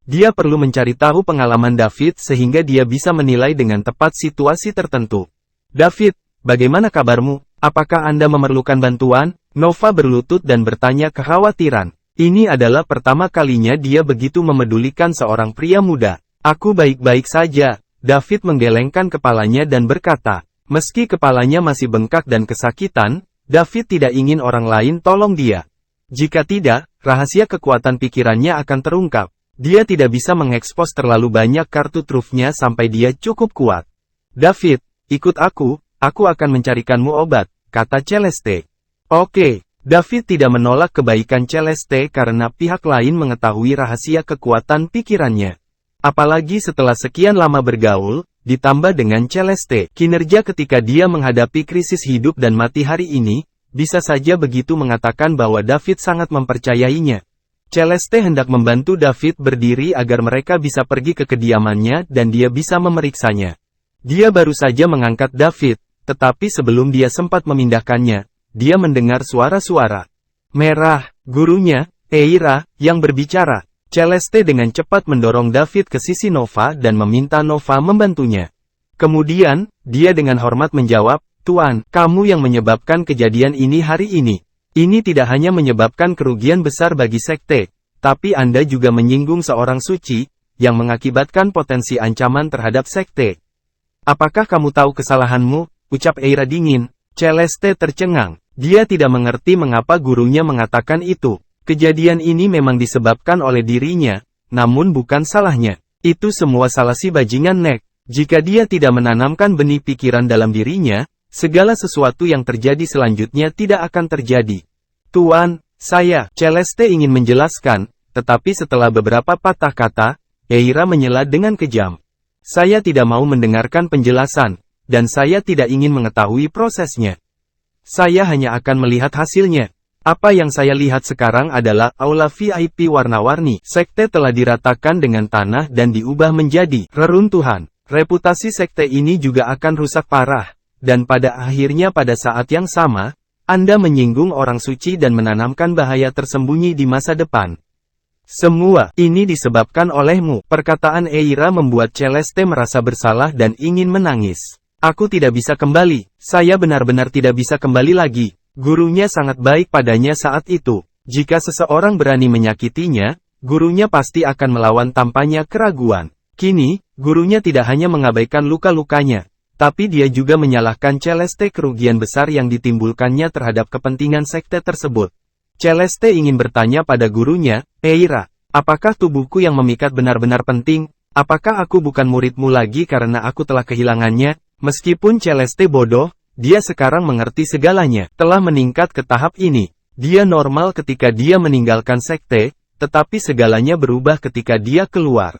Dia perlu mencari tahu pengalaman David sehingga dia bisa menilai dengan tepat situasi tertentu. David, bagaimana kabarmu? Apakah Anda memerlukan bantuan? Nova berlutut dan bertanya kekhawatiran. Ini adalah pertama kalinya dia begitu memedulikan seorang pria muda. Aku baik-baik saja. David menggelengkan kepalanya dan berkata, meski kepalanya masih bengkak dan kesakitan, David tidak ingin orang lain tolong dia. Jika tidak, rahasia kekuatan pikirannya akan terungkap. Dia tidak bisa mengekspos terlalu banyak kartu trufnya sampai dia cukup kuat. David, ikut aku akan mencarikanmu obat, kata Celeste. Oke, David tidak menolak kebaikan Celeste karena pihak lain mengetahui rahasia kekuatan pikirannya. Apalagi setelah sekian lama bergaul, ditambah dengan Celeste. Kinerja ketika dia menghadapi krisis hidup dan mati hari ini, bisa saja begitu mengatakan bahwa David sangat mempercayainya. Celeste hendak membantu David berdiri agar mereka bisa pergi ke kediamannya dan dia bisa memeriksanya. Dia baru saja mengangkat David, tetapi sebelum dia sempat memindahkannya, dia mendengar suara-suara. Merah, gurunya, Eira, yang berbicara. Celeste dengan cepat mendorong David ke sisi Nova dan meminta Nova membantunya. Kemudian, dia dengan hormat menjawab, "Tuan, kamu yang menyebabkan kejadian ini hari ini. Ini tidak hanya menyebabkan kerugian besar bagi sekte, tapi Anda juga menyinggung seorang suci, yang mengakibatkan potensi ancaman terhadap sekte. Apakah kamu tahu kesalahanmu?" ucap Eira dingin. Celeste tercengang. Dia tidak mengerti mengapa gurunya mengatakan itu. Kejadian ini memang disebabkan oleh dirinya, namun bukan salahnya. Itu semua salah si bajingan Nek. Jika dia tidak menanamkan benih pikiran dalam dirinya, segala sesuatu yang terjadi selanjutnya tidak akan terjadi. "Tuan, Celeste ingin menjelaskan, tetapi setelah beberapa patah kata, Eira menyela dengan kejam. "Saya tidak mau mendengarkan penjelasan, dan saya tidak ingin mengetahui prosesnya. Saya hanya akan melihat hasilnya. Apa yang saya lihat sekarang adalah aula VIP warna-warni. Sekte telah diratakan dengan tanah dan diubah menjadi reruntuhan. Reputasi sekte ini juga akan rusak parah, dan pada akhirnya pada saat yang sama, Anda menyinggung orang suci dan menanamkan bahaya tersembunyi di masa depan. Semua ini disebabkan olehmu." Perkataan Eira membuat Celeste merasa bersalah dan ingin menangis. "Aku tidak bisa kembali. Saya benar-benar tidak bisa kembali lagi." Gurunya sangat baik padanya saat itu. Jika seseorang berani menyakitinya, gurunya pasti akan melawan tanpanya keraguan. Kini, gurunya tidak hanya mengabaikan luka-lukanya, tapi dia juga menyalahkan Celeste kerugian besar yang ditimbulkannya terhadap kepentingan sekte tersebut. Celeste ingin bertanya pada gurunya, "Eira, apakah tubuhku yang memikat benar-benar penting? Apakah aku bukan muridmu lagi karena aku telah kehilangannya?" Meskipun Celeste bodoh, dia sekarang mengerti segalanya. Telah meningkat ke tahap ini. Dia normal ketika dia meninggalkan sekte, tetapi segalanya berubah ketika dia keluar.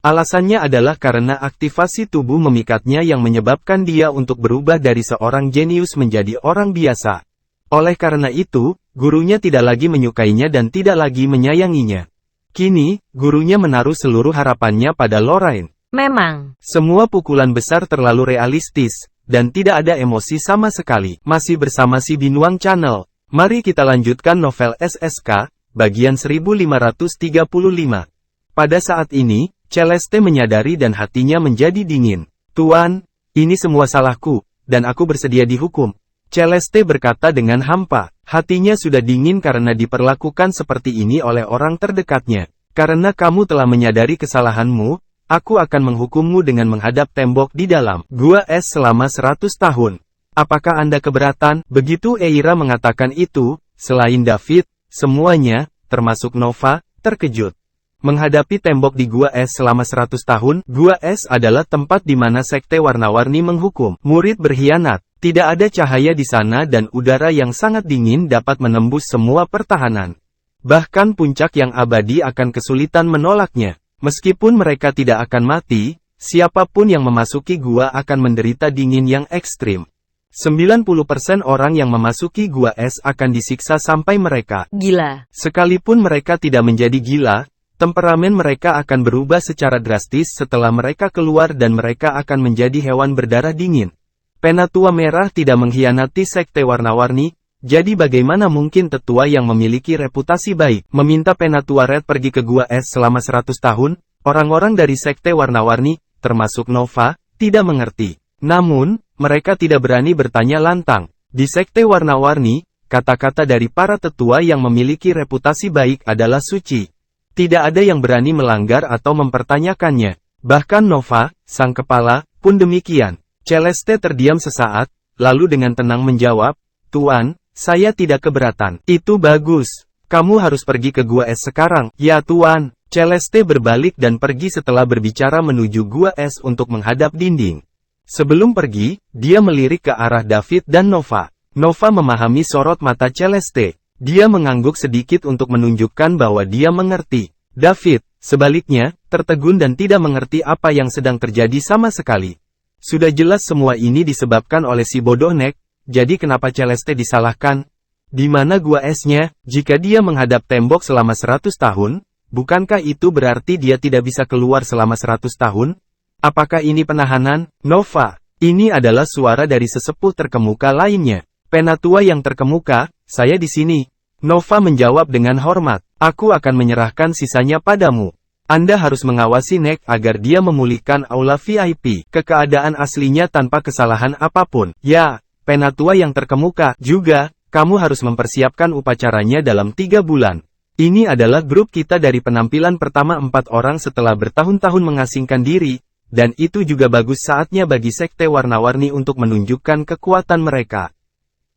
Alasannya adalah karena aktivasi tubuh memikatnya yang menyebabkan dia untuk berubah dari seorang jenius menjadi orang biasa. Oleh karena itu, gurunya tidak lagi menyukainya dan tidak lagi menyayanginya. Kini, gurunya menaruh seluruh harapannya pada Lorraine. Memang. Semua pukulan besar terlalu realistis, dan tidak ada emosi sama sekali. Masih bersama si Binuang Channel. Mari kita lanjutkan novel SSK, bagian 1535. Pada saat ini, Celeste menyadari dan hatinya menjadi dingin. "Tuan, ini semua salahku, dan aku bersedia dihukum." Celeste berkata dengan hampa. Hatinya sudah dingin karena diperlakukan seperti ini oleh orang terdekatnya. "Karena kamu telah menyadari kesalahanmu, aku akan menghukummu dengan menghadap tembok di dalam gua es selama 100 tahun. Apakah Anda keberatan?" Begitu Eira mengatakan itu, selain David, semuanya, termasuk Nova, terkejut. Menghadapi tembok di gua es selama 100 tahun, gua es adalah tempat di mana sekte warna-warni menghukum murid berkhianat. Tidak ada cahaya di sana dan udara yang sangat dingin dapat menembus semua pertahanan. Bahkan puncak yang abadi akan kesulitan menolaknya. Meskipun mereka tidak akan mati, siapapun yang memasuki gua akan menderita dingin yang ekstrim. 90% orang yang memasuki gua es akan disiksa sampai mereka Gila. Sekalipun mereka tidak menjadi gila, temperamen mereka akan berubah secara drastis setelah mereka keluar dan mereka akan menjadi hewan berdarah dingin. Penatua Merah tidak mengkhianati sekte warna-warni, jadi bagaimana mungkin tetua yang memiliki reputasi baik meminta Penatua Red pergi ke gua es selama 100 tahun? Orang-orang dari sekte warna-warni, termasuk Nova, tidak mengerti. Namun, mereka tidak berani bertanya lantang. Di sekte warna-warni, kata-kata dari para tetua yang memiliki reputasi baik adalah suci. Tidak ada yang berani melanggar atau mempertanyakannya. Bahkan Nova, sang kepala, pun demikian. Celeste terdiam sesaat, lalu dengan tenang menjawab, "Tuan, saya tidak keberatan." "Itu bagus. Kamu harus pergi ke gua es sekarang." "Ya Tuan." Celeste berbalik dan pergi setelah berbicara menuju gua es untuk menghadap dinding. Sebelum pergi, dia melirik ke arah David dan Nova. Nova memahami sorot mata Celeste. Dia mengangguk sedikit untuk menunjukkan bahwa dia mengerti. David, sebaliknya, tertegun dan tidak mengerti apa yang sedang terjadi sama sekali. Sudah jelas semua ini disebabkan oleh si bodoh Nek, jadi kenapa Celeste disalahkan? Di mana gua esnya? Jika dia menghadap tembok selama 100 tahun, bukankah itu berarti dia tidak bisa keluar selama 100 tahun? Apakah ini penahanan? Nova, ini adalah suara dari sesepuh terkemuka lainnya. Penatua yang terkemuka, saya di sini. Nova menjawab dengan hormat. Aku akan menyerahkan sisanya padamu. Anda harus mengawasi Nek agar dia memulihkan aula VIP ke keadaan aslinya tanpa kesalahan apapun. Ya, penatua yang terkemuka. Juga, kamu harus mempersiapkan upacaranya dalam 3 bulan. Ini adalah grup kita dari penampilan pertama 4 orang setelah bertahun-tahun mengasingkan diri, dan itu juga bagus saatnya bagi sekte warna-warni untuk menunjukkan kekuatan mereka.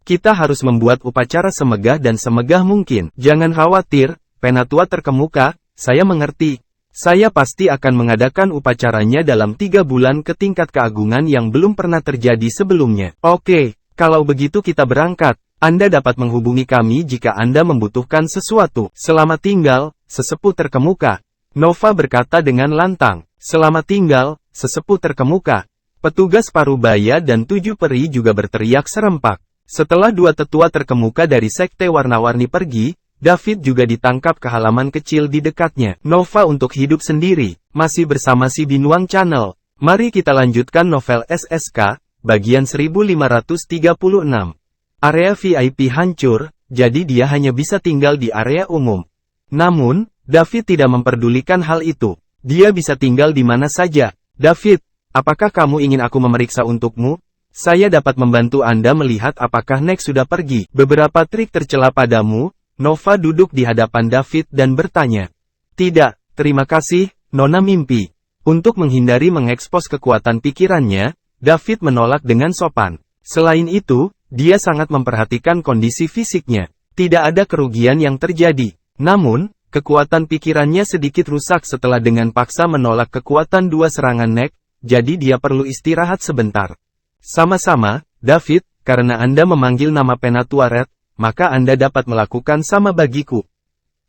Kita harus membuat upacara semegah dan semegah mungkin. Jangan khawatir, penatua terkemuka, saya mengerti. Saya pasti akan mengadakan upacaranya dalam 3 bulan ke tingkat keagungan yang belum pernah terjadi sebelumnya. Oke, kalau begitu kita berangkat. Anda dapat menghubungi kami jika Anda membutuhkan sesuatu. Selamat tinggal, sesepuh terkemuka. Nova berkata dengan lantang. Selamat tinggal, sesepuh terkemuka. Petugas Parubaya dan 7 peri juga berteriak serempak. Setelah 2 tetua terkemuka dari sekte warna-warni pergi, David juga ditangkap ke halaman kecil di dekatnya. Nova untuk hidup sendiri, masih bersama si Binuang Channel. Mari kita lanjutkan novel SSK, bagian 1536. Area VIP hancur, jadi dia hanya bisa tinggal di area umum. Namun, David tidak memperdulikan hal itu. Dia bisa tinggal di mana saja. David, apakah kamu ingin aku memeriksa untukmu? Saya dapat membantu Anda melihat apakah Nek sudah pergi. Beberapa trik tercela padamu. Nova duduk di hadapan David dan bertanya. Tidak, terima kasih, Nona Mimpi. Untuk menghindari mengekspos kekuatan pikirannya, David menolak dengan sopan. Selain itu, dia sangat memperhatikan kondisi fisiknya. Tidak ada kerugian yang terjadi. Namun, kekuatan pikirannya sedikit rusak setelah dengan paksa menolak kekuatan 2 serangan Nek, jadi dia perlu istirahat sebentar. Sama-sama, David, karena Anda memanggil nama Penatua Red, maka Anda dapat melakukan sama bagiku.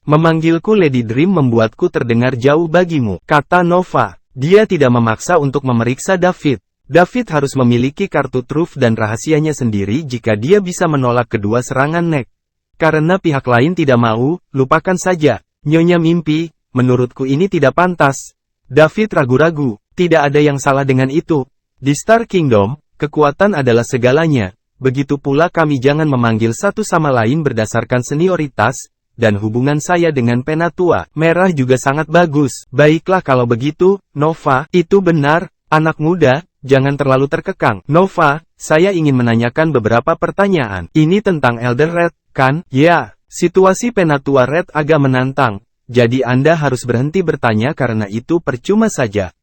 Memanggilku Lady Dream membuatku terdengar jauh bagimu, kata Nova. Dia tidak memaksa untuk memeriksa David. David harus memiliki kartu truf dan rahasianya sendiri jika dia bisa menolak kedua serangan Nek. Karena pihak lain tidak mau, lupakan saja. Nyonya Mimpi, menurutku ini tidak pantas. David ragu-ragu, tidak ada yang salah dengan itu. Di Star Kingdom, kekuatan adalah segalanya. Begitu pula kami jangan memanggil satu sama lain berdasarkan senioritas, dan hubungan saya dengan Penatua Merah juga sangat bagus. Baiklah kalau begitu, Nova, itu benar, anak muda, jangan terlalu terkekang. Nova, saya ingin menanyakan beberapa pertanyaan. Ini tentang Elder Red, kan? Ya, situasi Penatua Red agak menantang, jadi Anda harus berhenti bertanya karena itu percuma saja.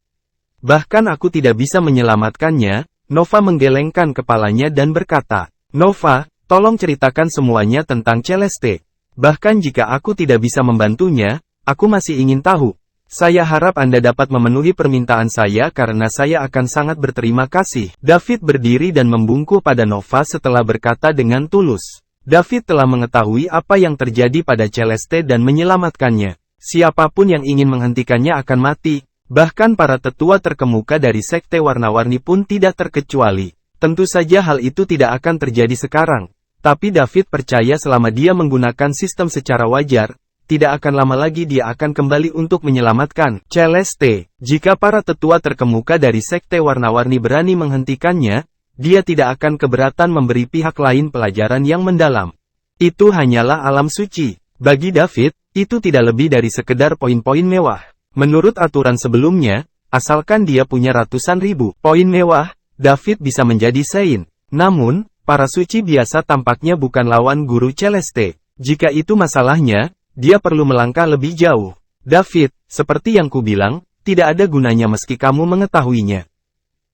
Bahkan aku tidak bisa menyelamatkannya. Nova menggelengkan kepalanya dan berkata, Nova, tolong ceritakan semuanya tentang Celeste. Bahkan jika aku tidak bisa membantunya, aku masih ingin tahu. Saya harap Anda dapat memenuhi permintaan saya karena saya akan sangat berterima kasih. David berdiri dan membungkuk pada Nova setelah berkata dengan tulus. David telah mengetahui apa yang terjadi pada Celeste dan menyelamatkannya. Siapapun yang ingin menghentikannya akan mati. Bahkan para tetua terkemuka dari sekte warna-warni pun tidak terkecuali. Tentu saja hal itu tidak akan terjadi sekarang. Tapi David percaya selama dia menggunakan sistem secara wajar, tidak akan lama lagi dia akan kembali untuk menyelamatkan Celeste. Jika para tetua terkemuka dari sekte warna-warni berani menghentikannya, dia tidak akan keberatan memberi pihak lain pelajaran yang mendalam. Itu hanyalah alam suci. Bagi David, itu tidak lebih dari sekedar poin-poin mewah. Menurut aturan sebelumnya, asalkan dia punya ratusan ribu poin mewah, David bisa menjadi Saint. Namun, para suci biasa tampaknya bukan lawan guru Celeste. Jika itu masalahnya, dia perlu melangkah lebih jauh. David, seperti yang kubilang, tidak ada gunanya meski kamu mengetahuinya.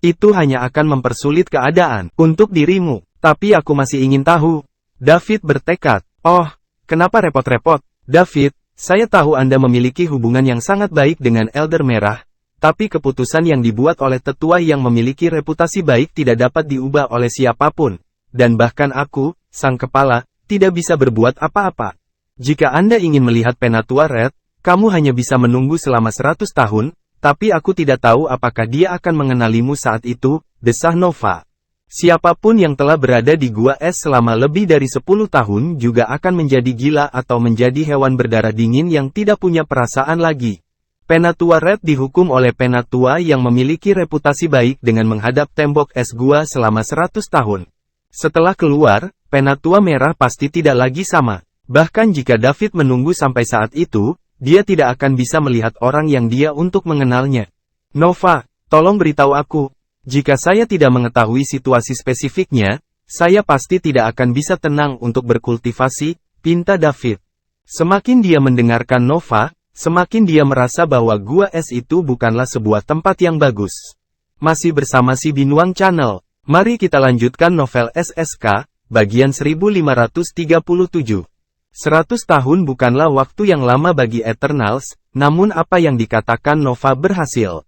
Itu hanya akan mempersulit keadaan untuk dirimu. Tapi aku masih ingin tahu. David bertekad. Oh, kenapa repot-repot? David, saya tahu Anda memiliki hubungan yang sangat baik dengan Elder Merah, tapi keputusan yang dibuat oleh tetua yang memiliki reputasi baik tidak dapat diubah oleh siapapun, dan bahkan aku, sang kepala, tidak bisa berbuat apa-apa. Jika Anda ingin melihat Penatua Red, kamu hanya bisa menunggu selama 100 tahun, tapi aku tidak tahu apakah dia akan mengenalimu saat itu, desah Nova. Siapapun yang telah berada di gua es selama lebih dari 10 tahun juga akan menjadi gila atau menjadi hewan berdarah dingin yang tidak punya perasaan lagi. Penatua Red dihukum oleh penatua yang memiliki reputasi baik dengan menghadap tembok es gua selama 100 tahun. Setelah keluar, penatua merah pasti tidak lagi sama. Bahkan jika David menunggu sampai saat itu, dia tidak akan bisa melihat orang yang dia untuk mengenalnya. Nova, tolong beritahu aku. Jika saya tidak mengetahui situasi spesifiknya, saya pasti tidak akan bisa tenang untuk berkultivasi, pinta David. Semakin dia mendengarkan Nova, semakin dia merasa bahwa gua es itu bukanlah sebuah tempat yang bagus. Masih bersama si Binuang Channel, mari kita lanjutkan novel SSK, bagian 1537. 100 tahun bukanlah waktu yang lama bagi Eternals, namun apa yang dikatakan Nova berhasil.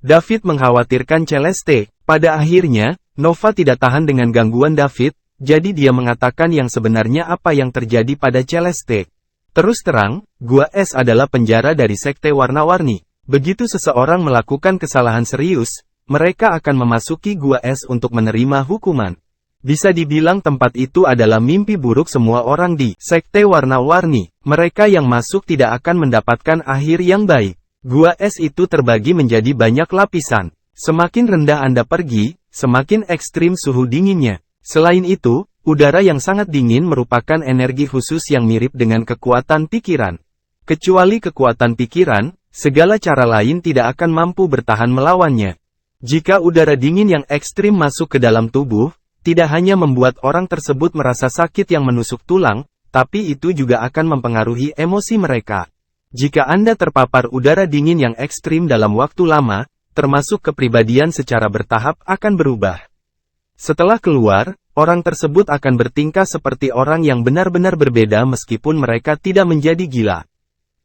David mengkhawatirkan Celeste. Pada akhirnya, Nova tidak tahan dengan gangguan David, jadi dia mengatakan yang sebenarnya apa yang terjadi pada Celeste. Terus terang, gua es adalah penjara dari sekte warna-warni. Begitu seseorang melakukan kesalahan serius, mereka akan memasuki gua es untuk menerima hukuman. Bisa dibilang tempat itu adalah mimpi buruk semua orang di sekte warna-warni. Mereka yang masuk tidak akan mendapatkan akhir yang baik. Gua es itu terbagi menjadi banyak lapisan. Semakin rendah Anda pergi, semakin ekstrim suhu dinginnya. Selain itu, udara yang sangat dingin merupakan energi khusus yang mirip dengan kekuatan pikiran. Kecuali kekuatan pikiran, segala cara lain tidak akan mampu bertahan melawannya. Jika udara dingin yang ekstrim masuk ke dalam tubuh, tidak hanya membuat orang tersebut merasa sakit yang menusuk tulang, tapi itu juga akan mempengaruhi emosi mereka. Jika Anda terpapar udara dingin yang ekstrim dalam waktu lama, termasuk kepribadian secara bertahap akan berubah. Setelah keluar, orang tersebut akan bertingkah seperti orang yang benar-benar berbeda meskipun mereka tidak menjadi gila.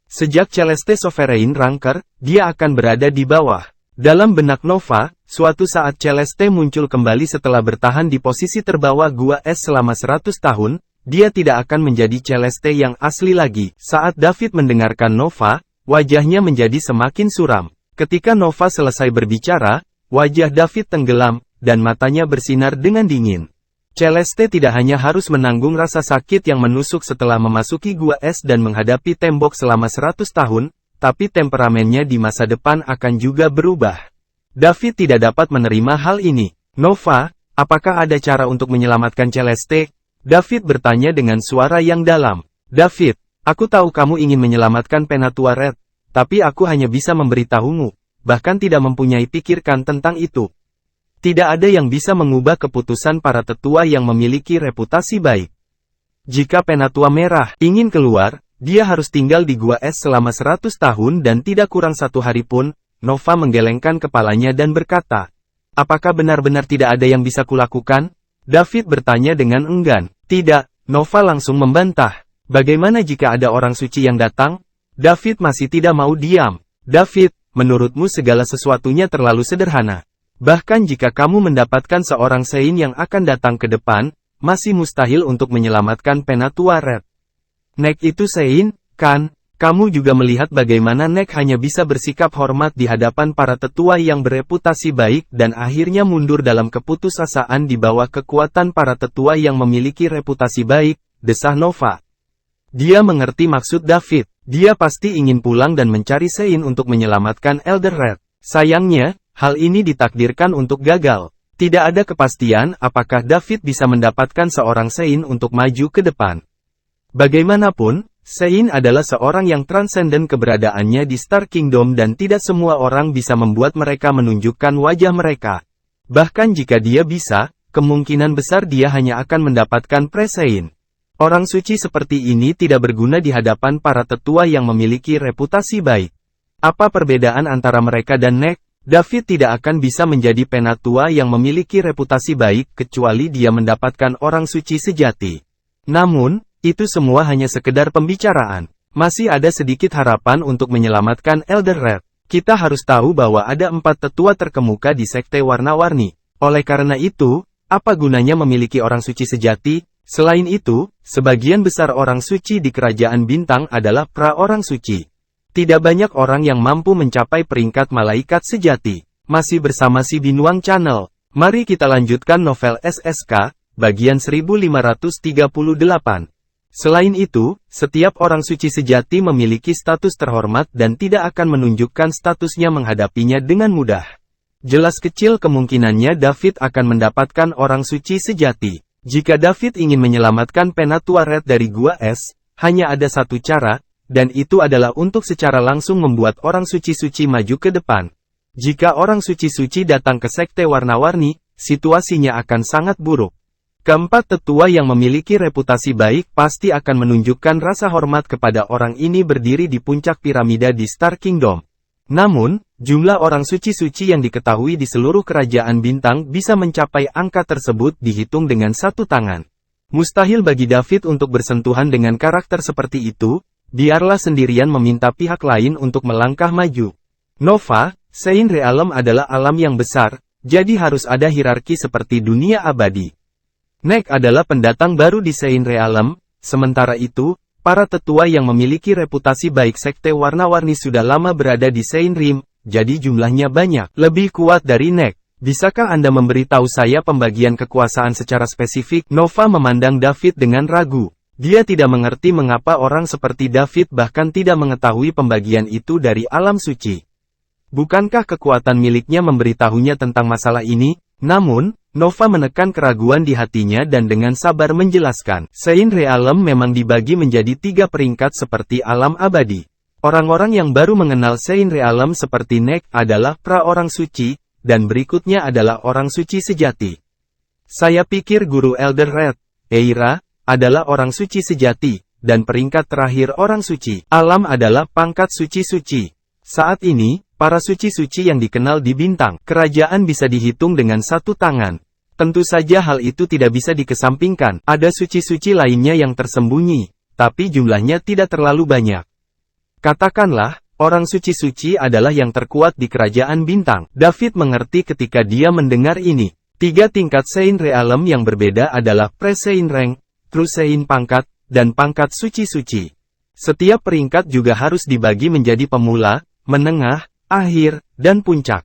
Sejak Celeste Sovereign Ranker, dia akan berada di bawah. Dalam benak Nova, suatu saat Celeste muncul kembali setelah bertahan di posisi terbawah gua es selama 100 tahun, dia tidak akan menjadi Celeste yang asli lagi. Saat David mendengarkan Nova, wajahnya menjadi semakin suram. Ketika Nova selesai berbicara, wajah David tenggelam, dan matanya bersinar dengan dingin. Celeste tidak hanya harus menanggung rasa sakit yang menusuk setelah memasuki gua es dan menghadapi tembok selama 100 tahun, tapi temperamennya di masa depan akan juga berubah. David tidak dapat menerima hal ini. Nova, apakah ada cara untuk menyelamatkan Celeste? David bertanya dengan suara yang dalam. David, aku tahu kamu ingin menyelamatkan Penatua Red, tapi aku hanya bisa memberitahumu, bahkan tidak mempunyai pikirkan tentang itu. Tidak ada yang bisa mengubah keputusan para tetua yang memiliki reputasi baik. Jika Penatua Merah ingin keluar, dia harus tinggal di gua es selama 100 tahun dan tidak kurang 1 hari pun. Nova menggelengkan kepalanya dan berkata, apakah benar-benar tidak ada yang bisa kulakukan? David bertanya dengan enggan. Tidak, Nova langsung membantah. Bagaimana jika ada orang suci yang datang? David masih tidak mau diam. David, menurutmu segala sesuatunya terlalu sederhana. Bahkan jika kamu mendapatkan seorang Sein yang akan datang ke depan, masih mustahil untuk menyelamatkan Penatua Red. Nek itu Sein, kan? Kamu juga melihat bagaimana Nek hanya bisa bersikap hormat di hadapan para tetua yang bereputasi baik dan akhirnya mundur dalam keputusasaan di bawah kekuatan para tetua yang memiliki reputasi baik, desah Nova. Dia mengerti maksud David. Dia pasti ingin pulang dan mencari Sein untuk menyelamatkan Elder Red. Sayangnya, hal ini ditakdirkan untuk gagal. Tidak ada kepastian apakah David bisa mendapatkan seorang Sein untuk maju ke depan. Bagaimanapun, Sein adalah seorang yang transenden keberadaannya di Star Kingdom dan tidak semua orang bisa membuat mereka menunjukkan wajah mereka. Bahkan jika dia bisa, kemungkinan besar dia hanya akan mendapatkan Pre-Sein. Orang suci seperti ini tidak berguna di hadapan para tetua yang memiliki reputasi baik. Apa perbedaan antara mereka dan Nek? David tidak akan bisa menjadi penatua yang memiliki reputasi baik kecuali dia mendapatkan orang suci sejati. Namun, itu semua hanya sekedar pembicaraan. Masih ada sedikit harapan untuk menyelamatkan Elder Red. Kita harus tahu bahwa ada 4 tetua terkemuka di sekte warna-warni. Oleh karena itu, apa gunanya memiliki orang suci sejati? Selain itu, sebagian besar orang suci di kerajaan bintang adalah pra-orang suci. Tidak banyak orang yang mampu mencapai peringkat malaikat sejati. Masih bersama si Binuang Channel. Mari kita lanjutkan novel SSK, bagian 1538. Selain itu, setiap orang suci sejati memiliki status terhormat dan tidak akan menunjukkan statusnya menghadapinya dengan mudah. Jelas kecil kemungkinannya David akan mendapatkan orang suci sejati. Jika David ingin menyelamatkan Penatua Red dari Gua Es, hanya ada satu cara, dan itu adalah untuk secara langsung membuat orang suci-suci maju ke depan. Jika orang suci-suci datang ke sekte warna-warni, situasinya akan sangat buruk. Keempat tetua yang memiliki reputasi baik pasti akan menunjukkan rasa hormat kepada orang ini berdiri di puncak piramida di Star Kingdom. Namun, jumlah orang suci-suci yang diketahui di seluruh kerajaan bintang bisa mencapai angka tersebut dihitung dengan satu tangan. Mustahil bagi David untuk bersentuhan dengan karakter seperti itu, biarlah sendirian meminta pihak lain untuk melangkah maju. Nova, Sein Realm adalah alam yang besar, jadi harus ada hierarki seperti dunia abadi. Nek adalah pendatang baru di Sein Realm, sementara itu, para tetua yang memiliki reputasi baik sekte warna-warni sudah lama berada di Sein Rim, jadi jumlahnya banyak, lebih kuat dari Nek. Bisakah Anda memberitahu saya pembagian kekuasaan secara spesifik? Nova memandang David dengan ragu. Dia tidak mengerti mengapa orang seperti David bahkan tidak mengetahui pembagian itu dari alam suci. Bukankah kekuatan miliknya memberitahunya tentang masalah ini? Namun, Nova menekan keraguan di hatinya dan dengan sabar menjelaskan. Sein Realm memang dibagi menjadi 3 peringkat seperti alam abadi. Orang-orang yang baru mengenal Sein Realm seperti Nek adalah pra-orang suci, dan berikutnya adalah orang suci sejati. Saya pikir Guru Elder Red, Eira, adalah orang suci sejati, dan peringkat terakhir orang suci. Alam adalah pangkat suci-suci. Saat ini, para suci-suci yang dikenal di bintang kerajaan bisa dihitung dengan satu tangan. Tentu saja hal itu tidak bisa dikesampingkan. Ada suci-suci lainnya yang tersembunyi, tapi jumlahnya tidak terlalu banyak. Katakanlah, orang suci-suci adalah yang terkuat di kerajaan bintang. David mengerti ketika dia mendengar ini. 3 tingkat Sein Realm yang berbeda adalah Pre-Sein Rank, True Sein pangkat, dan pangkat suci-suci. Setiap peringkat juga harus dibagi menjadi pemula, menengah, akhir, dan puncak.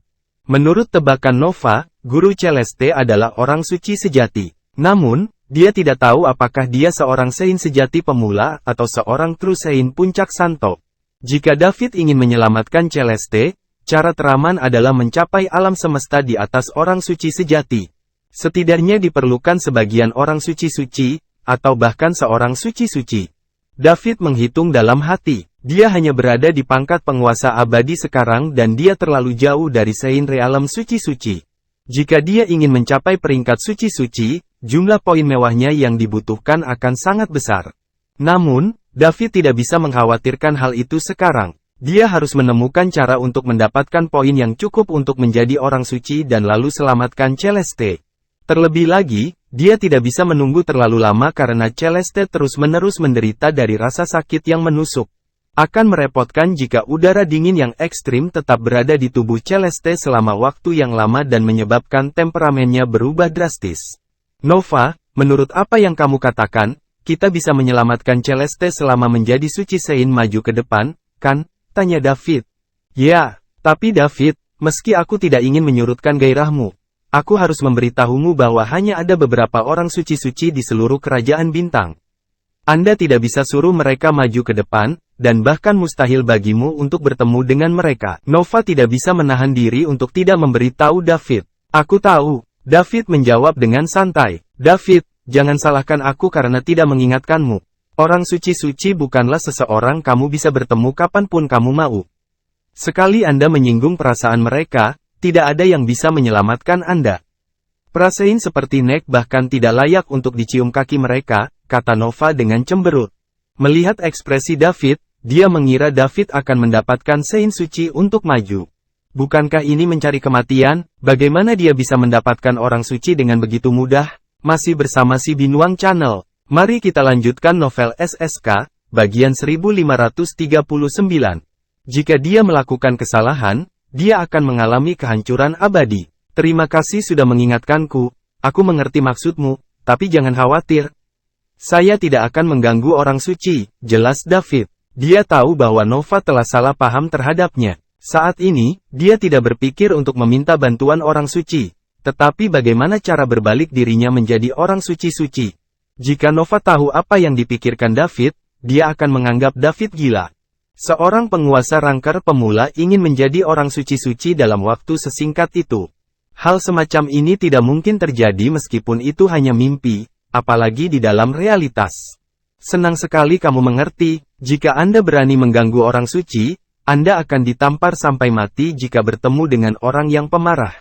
Menurut tebakan Nova, Guru Celeste adalah orang suci sejati. Namun, dia tidak tahu apakah dia seorang Sein sejati pemula atau seorang True Sein puncak santo. Jika David ingin menyelamatkan Celeste, cara teraman adalah mencapai alam semesta di atas orang suci sejati. Setidaknya diperlukan sebagian orang suci-suci, atau bahkan seorang suci-suci. David menghitung dalam hati. Dia hanya berada di pangkat penguasa abadi sekarang dan dia terlalu jauh dari Sein Realm suci-suci. Jika dia ingin mencapai peringkat suci-suci, jumlah poin mewahnya yang dibutuhkan akan sangat besar. Namun, David tidak bisa mengkhawatirkan hal itu sekarang. Dia harus menemukan cara untuk mendapatkan poin yang cukup untuk menjadi orang suci dan lalu selamatkan Celeste. Terlebih lagi, dia tidak bisa menunggu terlalu lama karena Celeste terus-menerus menderita dari rasa sakit yang menusuk. Akan merepotkan jika udara dingin yang ekstrim tetap berada di tubuh Celeste selama waktu yang lama dan menyebabkan temperamennya berubah drastis. Nova, menurut apa yang kamu katakan, kita bisa menyelamatkan Celeste selama menjadi suci Sein maju ke depan, kan? Tanya David. Ya, tapi David, meski aku tidak ingin menyurutkan gairahmu, aku harus memberitahumu bahwa hanya ada beberapa orang suci-suci di seluruh kerajaan bintang. Anda tidak bisa suruh mereka maju ke depan, dan bahkan mustahil bagimu untuk bertemu dengan mereka. Nova tidak bisa menahan diri untuk tidak memberitahu David. Aku tahu, David menjawab dengan santai. David, jangan salahkan aku karena tidak mengingatkanmu. Orang suci-suci bukanlah seseorang kamu bisa bertemu kapanpun kamu mau. Sekali Anda menyinggung perasaan mereka, tidak ada yang bisa menyelamatkan Anda. Prasein seperti Nek bahkan tidak layak untuk dicium kaki mereka, kata Nova dengan cemberut. Melihat ekspresi David, dia mengira David akan mendapatkan Sein suci untuk maju. Bukankah ini mencari kematian? Bagaimana dia bisa mendapatkan orang suci dengan begitu mudah? Masih bersama si Binuang Channel. Mari kita lanjutkan novel SSK, bagian 1539. Jika dia melakukan kesalahan, dia akan mengalami kehancuran abadi. Terima kasih sudah mengingatkanku, aku mengerti maksudmu, tapi jangan khawatir. Saya tidak akan mengganggu orang suci, jelas David. Dia tahu bahwa Nova telah salah paham terhadapnya. Saat ini, dia tidak berpikir untuk meminta bantuan orang suci, Tetapi bagaimana cara berbalik dirinya menjadi orang suci-suci? Jika Nova tahu apa yang dipikirkan David, dia akan menganggap David gila. Seorang penguasa ranger pemula ingin menjadi orang suci-suci dalam waktu sesingkat itu. Hal semacam ini tidak mungkin terjadi meskipun itu hanya mimpi, apalagi di dalam realitas. Senang sekali kamu mengerti, jika Anda berani mengganggu orang suci, Anda akan ditampar sampai mati jika bertemu dengan orang yang pemarah.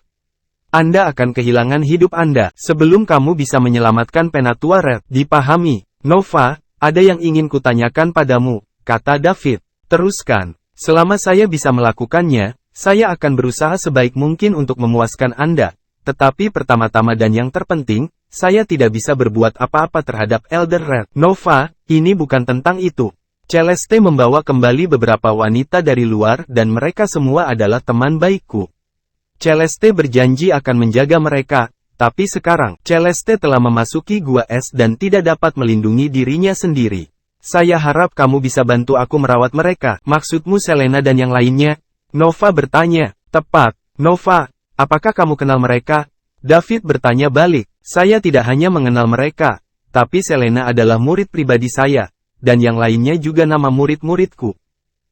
Anda akan kehilangan hidup Anda sebelum kamu bisa menyelamatkan Penatua Red. Dipahami, Nova, ada yang ingin kutanyakan padamu, kata David. Teruskan, selama saya bisa melakukannya, saya akan berusaha sebaik mungkin untuk memuaskan Anda. Tetapi pertama-tama dan yang terpenting, saya tidak bisa berbuat apa-apa terhadap Elder Red. Nova, ini bukan tentang itu. Celeste membawa kembali beberapa wanita dari luar dan mereka semua adalah teman baikku. Celeste berjanji akan menjaga mereka, tapi sekarang, Celeste telah memasuki gua es dan tidak dapat melindungi dirinya sendiri. Saya harap kamu bisa bantu aku merawat mereka. Maksudmu Selena dan yang lainnya? Nova bertanya. Tepat, Nova, apakah kamu kenal mereka? David bertanya balik. Saya tidak hanya mengenal mereka, tapi Selena adalah murid pribadi saya, dan yang lainnya juga nama murid-muridku.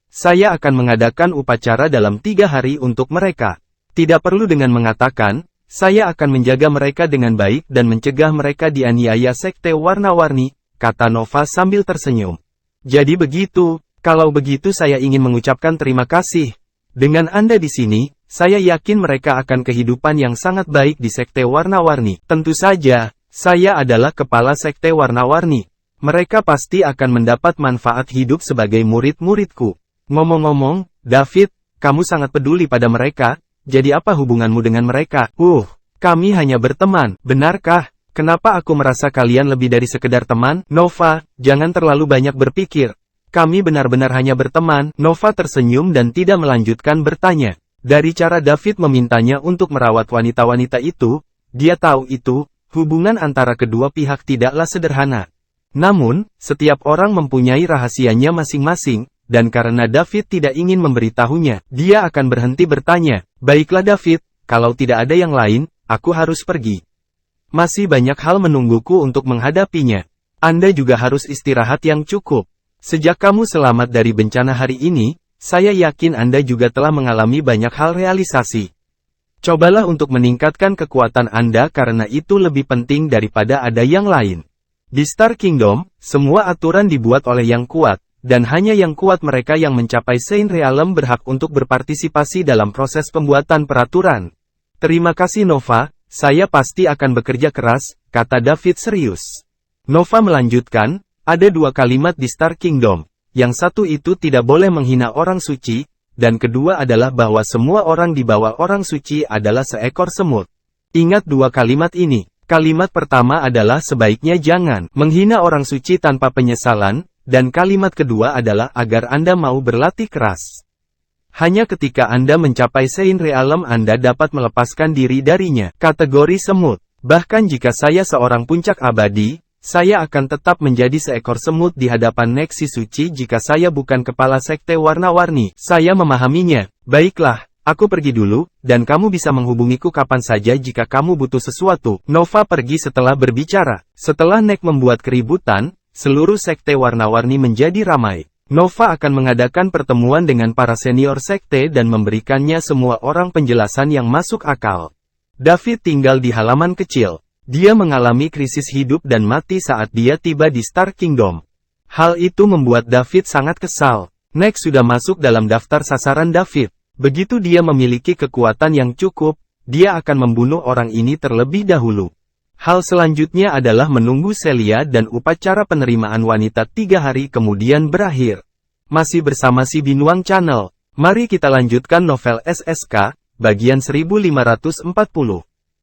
Saya akan mengadakan upacara dalam 3 hari untuk mereka. Tidak perlu dengan mengatakan, saya akan menjaga mereka dengan baik dan mencegah mereka dianiaya sekte warna-warni, kata Nova sambil tersenyum. Jadi begitu, kalau begitu saya ingin mengucapkan terima kasih. Dengan Anda di sini, saya yakin mereka akan kehidupan yang sangat baik di sekte warna-warni. Tentu saja, saya adalah kepala sekte warna-warni. Mereka pasti akan mendapat manfaat hidup sebagai murid-muridku. Ngomong-ngomong, David, kamu sangat peduli pada mereka, jadi apa hubunganmu dengan mereka? Kami hanya berteman, benarkah? Kenapa aku merasa kalian lebih dari sekedar teman? Nova, jangan terlalu banyak berpikir. Kami benar-benar hanya berteman. Nova tersenyum dan tidak melanjutkan bertanya. Dari cara David memintanya untuk merawat wanita-wanita itu, dia tahu itu, hubungan antara kedua pihak tidaklah sederhana. Namun, setiap orang mempunyai rahasianya masing-masing, dan karena David tidak ingin memberitahunya, dia akan berhenti bertanya. Baiklah David, kalau tidak ada yang lain, aku harus pergi. Masih banyak hal menungguku untuk menghadapinya. Anda juga harus istirahat yang cukup. Sejak kamu selamat dari bencana hari ini, saya yakin Anda juga telah mengalami banyak hal realisasi. Cobalah untuk meningkatkan kekuatan Anda karena itu lebih penting daripada ada yang lain. Di Star Kingdom, semua aturan dibuat oleh yang kuat, dan hanya yang kuat mereka yang mencapai Saint Realm berhak untuk berpartisipasi dalam proses pembuatan peraturan. Terima kasih Nova, saya pasti akan bekerja keras, kata David serius. Nova melanjutkan, ada 2 kalimat di Star Kingdom. Yang satu itu tidak boleh menghina orang suci, dan kedua adalah bahwa semua orang di bawah orang suci adalah seekor semut. Ingat 2 kalimat ini. Kalimat pertama adalah sebaiknya jangan menghina orang suci tanpa penyesalan, dan kalimat kedua adalah agar Anda mau berlatih keras. Hanya ketika Anda mencapai Saint Realm Anda dapat melepaskan diri darinya. Kategori semut. Bahkan jika saya seorang puncak abadi, saya akan tetap menjadi seekor semut di hadapan Neksi Suci jika saya bukan kepala sekte warna-warni. Saya memahaminya. Baiklah, aku pergi dulu, dan kamu bisa menghubungiku kapan saja jika kamu butuh sesuatu. Nova pergi setelah berbicara. Setelah Nek membuat keributan, seluruh sekte warna-warni menjadi ramai. Nova akan mengadakan pertemuan dengan para senior sekte dan memberikannya semua orang penjelasan yang masuk akal. David tinggal di halaman kecil. Dia mengalami krisis hidup dan mati saat dia tiba di Star Kingdom. Hal itu membuat David sangat kesal. Nek sudah masuk dalam daftar sasaran David. Begitu dia memiliki kekuatan yang cukup, dia akan membunuh orang ini terlebih dahulu. Hal selanjutnya adalah menunggu Celia dan upacara penerimaan wanita 3 hari kemudian berakhir. Masih bersama si Binuang Channel. Mari kita lanjutkan novel SSK, bagian 1540.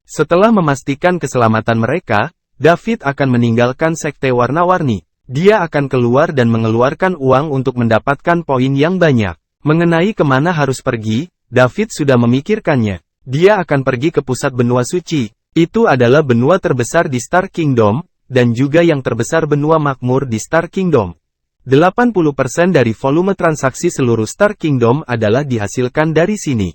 Setelah memastikan keselamatan mereka, David akan meninggalkan sekte warna-warni. Dia akan keluar dan mengeluarkan uang untuk mendapatkan poin yang banyak. Mengenai kemana harus pergi, David sudah memikirkannya. Dia akan pergi ke pusat benua suci. Itu adalah benua terbesar di Star Kingdom, dan juga yang terbesar benua makmur di Star Kingdom. 80% dari volume transaksi seluruh Star Kingdom adalah dihasilkan dari sini.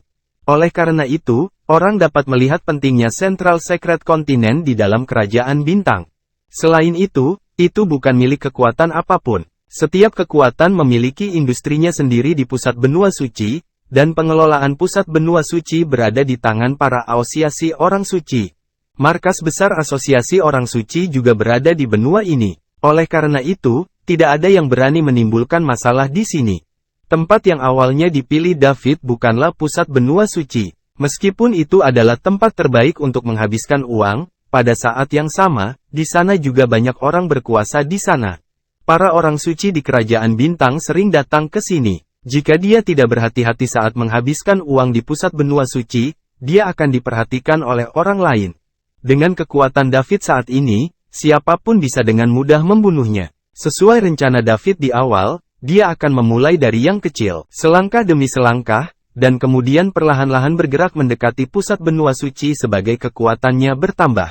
Oleh karena itu, orang dapat melihat pentingnya Central Secret Continent di dalam kerajaan bintang. Selain itu bukan milik kekuatan apapun. Setiap kekuatan memiliki industrinya sendiri di pusat benua suci, dan pengelolaan pusat benua suci berada di tangan para asosiasi orang suci. Markas besar asosiasi orang suci juga berada di benua ini. Oleh karena itu, tidak ada yang berani menimbulkan masalah di sini. Tempat yang awalnya dipilih David bukanlah pusat benua suci. Meskipun itu adalah tempat terbaik untuk menghabiskan uang, pada saat yang sama, di sana juga banyak orang berkuasa di sana. Para orang suci di kerajaan bintang sering datang ke sini. Jika dia tidak berhati-hati saat menghabiskan uang di pusat benua suci, dia akan diperhatikan oleh orang lain. Dengan kekuatan David saat ini, siapapun bisa dengan mudah membunuhnya. Sesuai rencana David di awal, dia akan memulai dari yang kecil, selangkah demi selangkah, dan kemudian perlahan-lahan bergerak mendekati pusat benua suci sebagai kekuatannya bertambah.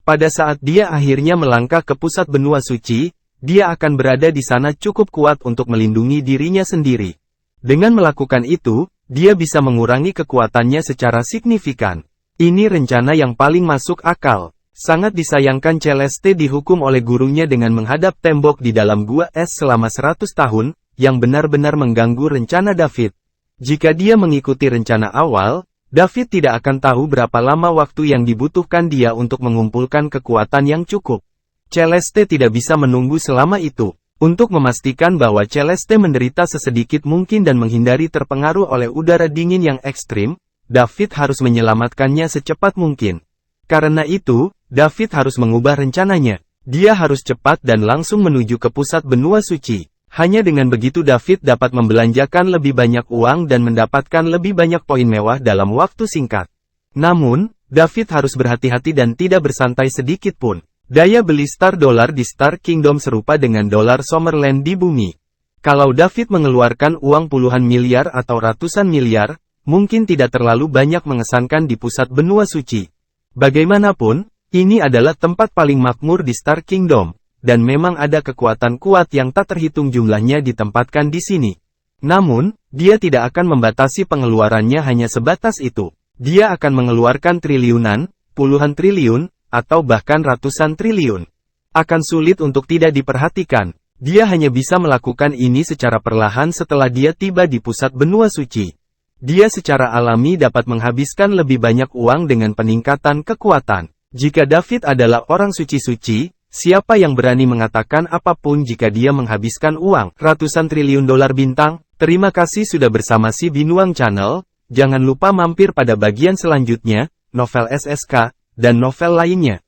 Pada saat dia akhirnya melangkah ke pusat benua suci, dia akan berada di sana cukup kuat untuk melindungi dirinya sendiri. Dengan melakukan itu, dia bisa mengurangi kekuatannya secara signifikan. Ini rencana yang paling masuk akal. Sangat disayangkan Celeste dihukum oleh gurunya dengan menghadap tembok di dalam gua es selama 100 tahun, yang benar-benar mengganggu rencana David. Jika dia mengikuti rencana awal, David tidak akan tahu berapa lama waktu yang dibutuhkan dia untuk mengumpulkan kekuatan yang cukup. Celeste tidak bisa menunggu selama itu. Untuk memastikan bahwa Celeste menderita sesedikit mungkin dan menghindari terpengaruh oleh udara dingin yang ekstrim, David harus menyelamatkannya secepat mungkin. Karena itu, David harus mengubah rencananya. Dia harus cepat dan langsung menuju ke pusat benua suci. Hanya dengan begitu David dapat membelanjakan lebih banyak uang dan mendapatkan lebih banyak poin mewah dalam waktu singkat. Namun, David harus berhati-hati dan tidak bersantai sedikit pun. Daya beli Star Dollar di Star Kingdom serupa dengan dolar Summerland di bumi. Kalau David mengeluarkan uang puluhan miliar atau ratusan miliar, mungkin tidak terlalu banyak mengesankan di pusat benua suci. Bagaimanapun, ini adalah tempat paling makmur di Star Kingdom, dan memang ada kekuatan kuat yang tak terhitung jumlahnya ditempatkan di sini. Namun, dia tidak akan membatasi pengeluarannya hanya sebatas itu. Dia akan mengeluarkan triliunan, puluhan triliun, atau bahkan ratusan triliun. Akan sulit untuk tidak diperhatikan. Dia hanya bisa melakukan ini secara perlahan setelah dia tiba di pusat benua suci. Dia secara alami dapat menghabiskan lebih banyak uang dengan peningkatan kekuatan. Jika David adalah orang suci-suci, siapa yang berani mengatakan apapun jika dia menghabiskan uang ratusan triliun dolar bintang? Terima kasih sudah bersama si Binuang Channel. Jangan lupa mampir pada bagian selanjutnya, novel SSK, dan novel lainnya.